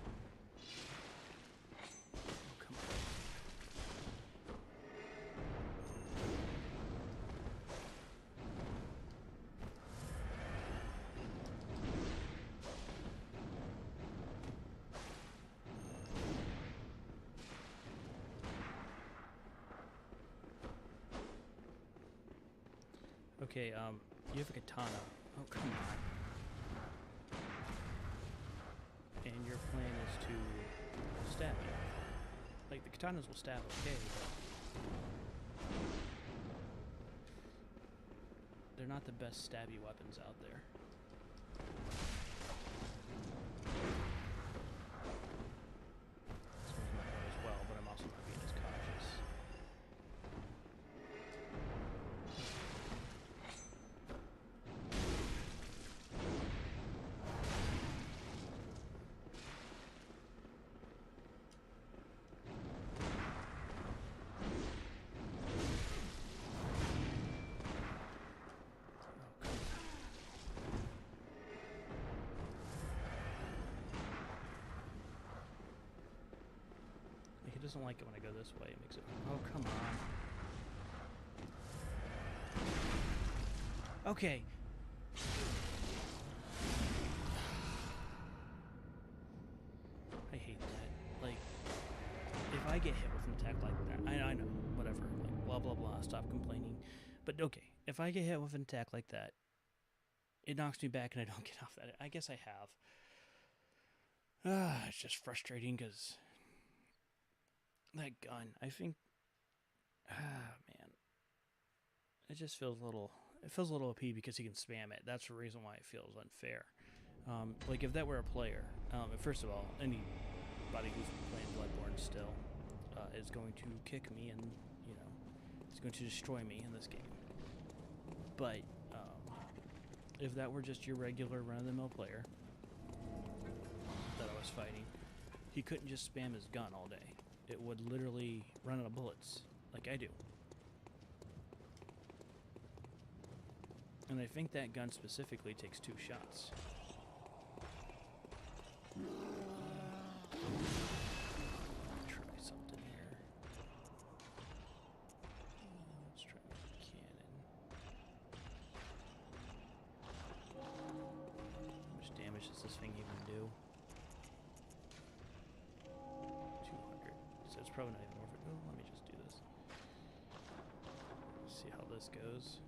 [SPEAKER 1] Okay, you have a katana. Oh, come on. And your plan is to stab me. Like, the katanas will stab okay, but not the best stabby weapons out there. This one's not going as well, but I'm also not being as cautious. He doesn't like it when I go this way. It makes it... Oh, come on. Okay. I hate that. Like, if I get hit with an attack like that... I know, whatever. Like, blah, blah, blah. Stop complaining. But, okay. If I get hit with an attack like that, it knocks me back and I don't get off that. I guess I have. It's just frustrating because... that gun, I think, man, it just feels a little, it feels a little OP because he can spam it. That's the reason why it feels unfair. Like, if that were a player, first of all, anybody who's playing Bloodborne still is going to kick me and, you know, is going to destroy me in this game. But, if that were just your regular run-of-the-mill player that I was fighting, he couldn't just spam his gun all day. It would literally run out of bullets, like I do. And I think that gun specifically takes 2 shots. Try something here. Let's try with the cannon. How much damage does this thing even do? So it's probably not even worth it. Oh, let me just do this. See how this goes.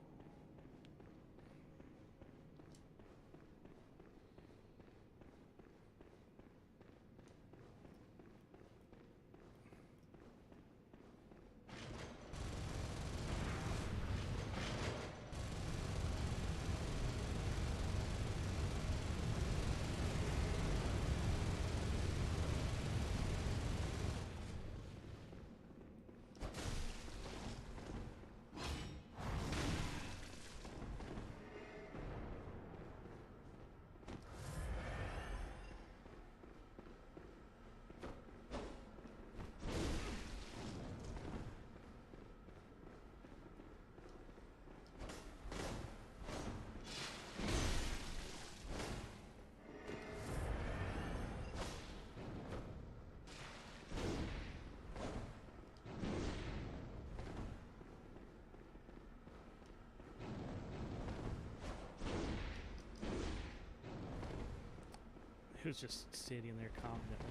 [SPEAKER 1] He was just sitting there confidently.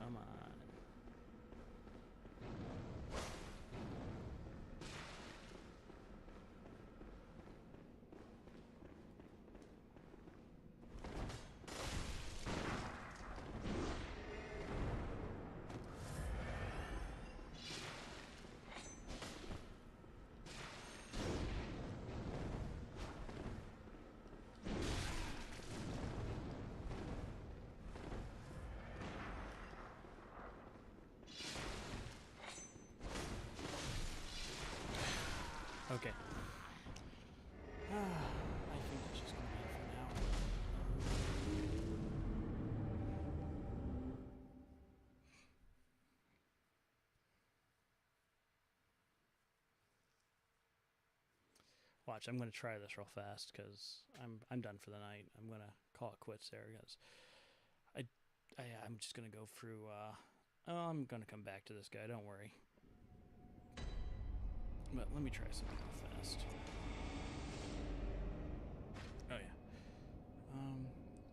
[SPEAKER 1] Come on. Okay. I think that's just going to be it for now. Watch, I'm going to try this real fast because I'm done for the night. I'm going to call it quits there because I'm just going to go through. I'm going to come back to this guy. Don't worry. But let me try something real fast. Oh yeah.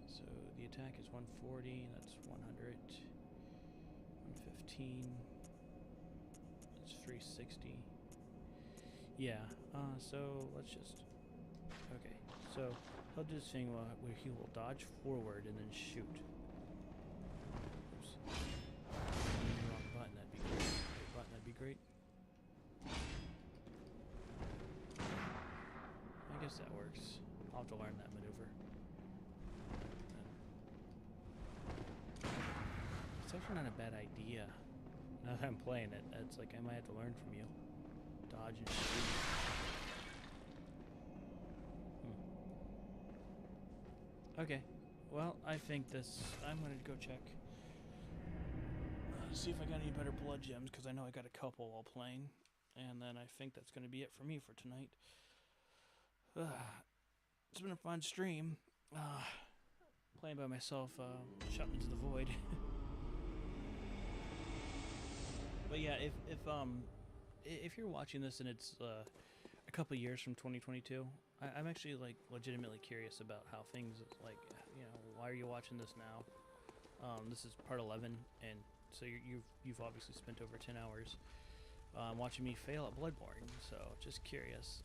[SPEAKER 1] So the attack is 140. That's 100. 115. That's 360. Yeah. So let's just. Okay. So He'll do this thing where he will dodge forward and then shoot. Oops. Wrong button, that'd be great. Right button, that'd be great. I guess that works. I'll have to learn that maneuver. It's actually not a bad idea. Now that I'm playing it, it's like I might have to learn from you. Dodge and shoot. Okay. Well, I think this... I'm gonna go check. See if I got any better blood gems, because I know I got a couple while playing. And then I think that's gonna be it for me for tonight. It's been a fun stream. Playing by myself shot me to the void. But yeah, if you're watching this and it's a couple years from 2022, I'm actually like legitimately curious about how things like, you know, why are you watching this now? This is part 11, and so you've obviously spent over 10 hours watching me fail at Bloodborne. So just curious.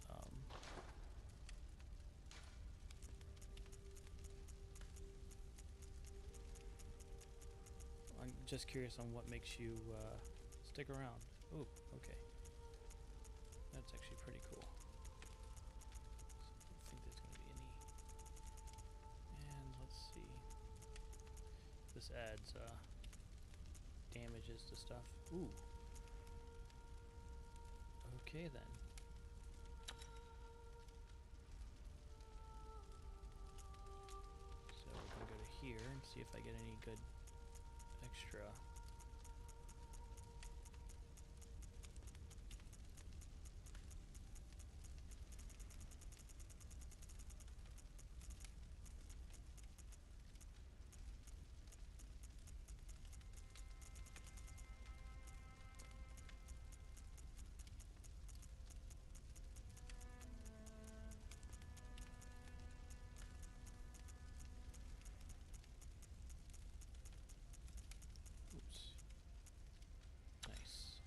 [SPEAKER 1] I'm just curious on what makes you stick around. Oh, okay. That's actually pretty cool. I don't think there's going to be any. And let's see. This adds damages to stuff. Ooh. Okay then. So we're going to go to here and see if I get any good extra. Oops. Nice.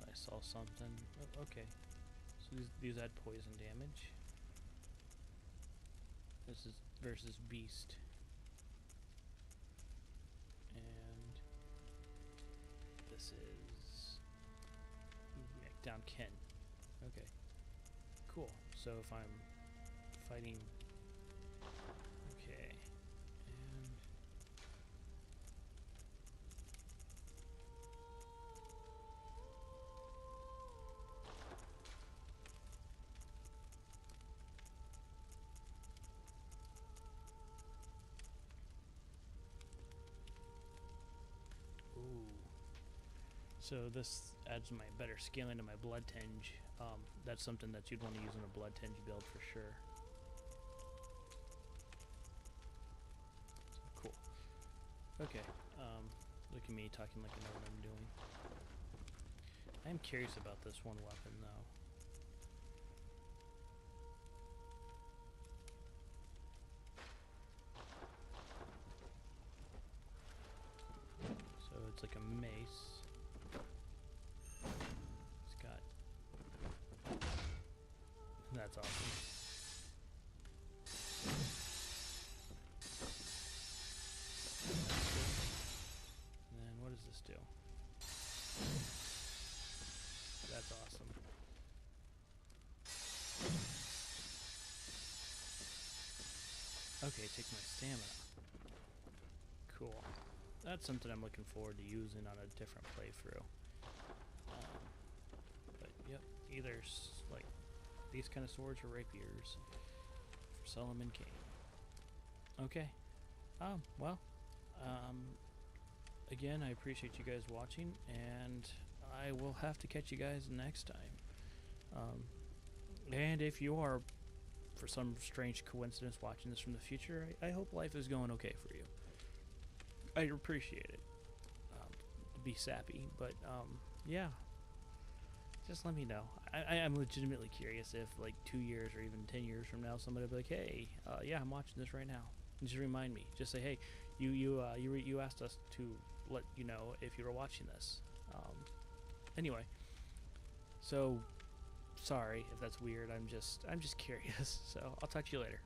[SPEAKER 1] If I saw something. Oh, okay. So these add poison damage. This is versus beast. And this is down Ken. Okay. Cool. So if I'm fighting, okay, and ooh. So this adds my better scaling to my blood tinge. That's something that you'd want to use in a blood tinge build for sure. Cool. Okay. Look at me talking like I know what I'm doing. I am curious about this one weapon though. So it's like a mace. That's awesome. And then what does this do? That's awesome. Okay, it takes my stamina. Cool. That's something I'm looking forward to using on a different playthrough. But yep, either like these kind of swords or rapiers for Solomon Kane. Okay. Well, again, I appreciate you guys watching, and I will have to catch you guys next time. And if you are, for some strange coincidence, watching this from the future, I hope life is going okay for you. I appreciate it. Be sappy, but yeah. Just let me know. I'm legitimately curious if, like, 2 years or even 10 years from now, somebody will be like, hey, yeah, I'm watching this right now. And just remind me. Just say, hey, you asked us to let you know if you were watching this. Anyway, so sorry if that's weird. I'm just curious. So I'll talk to you later.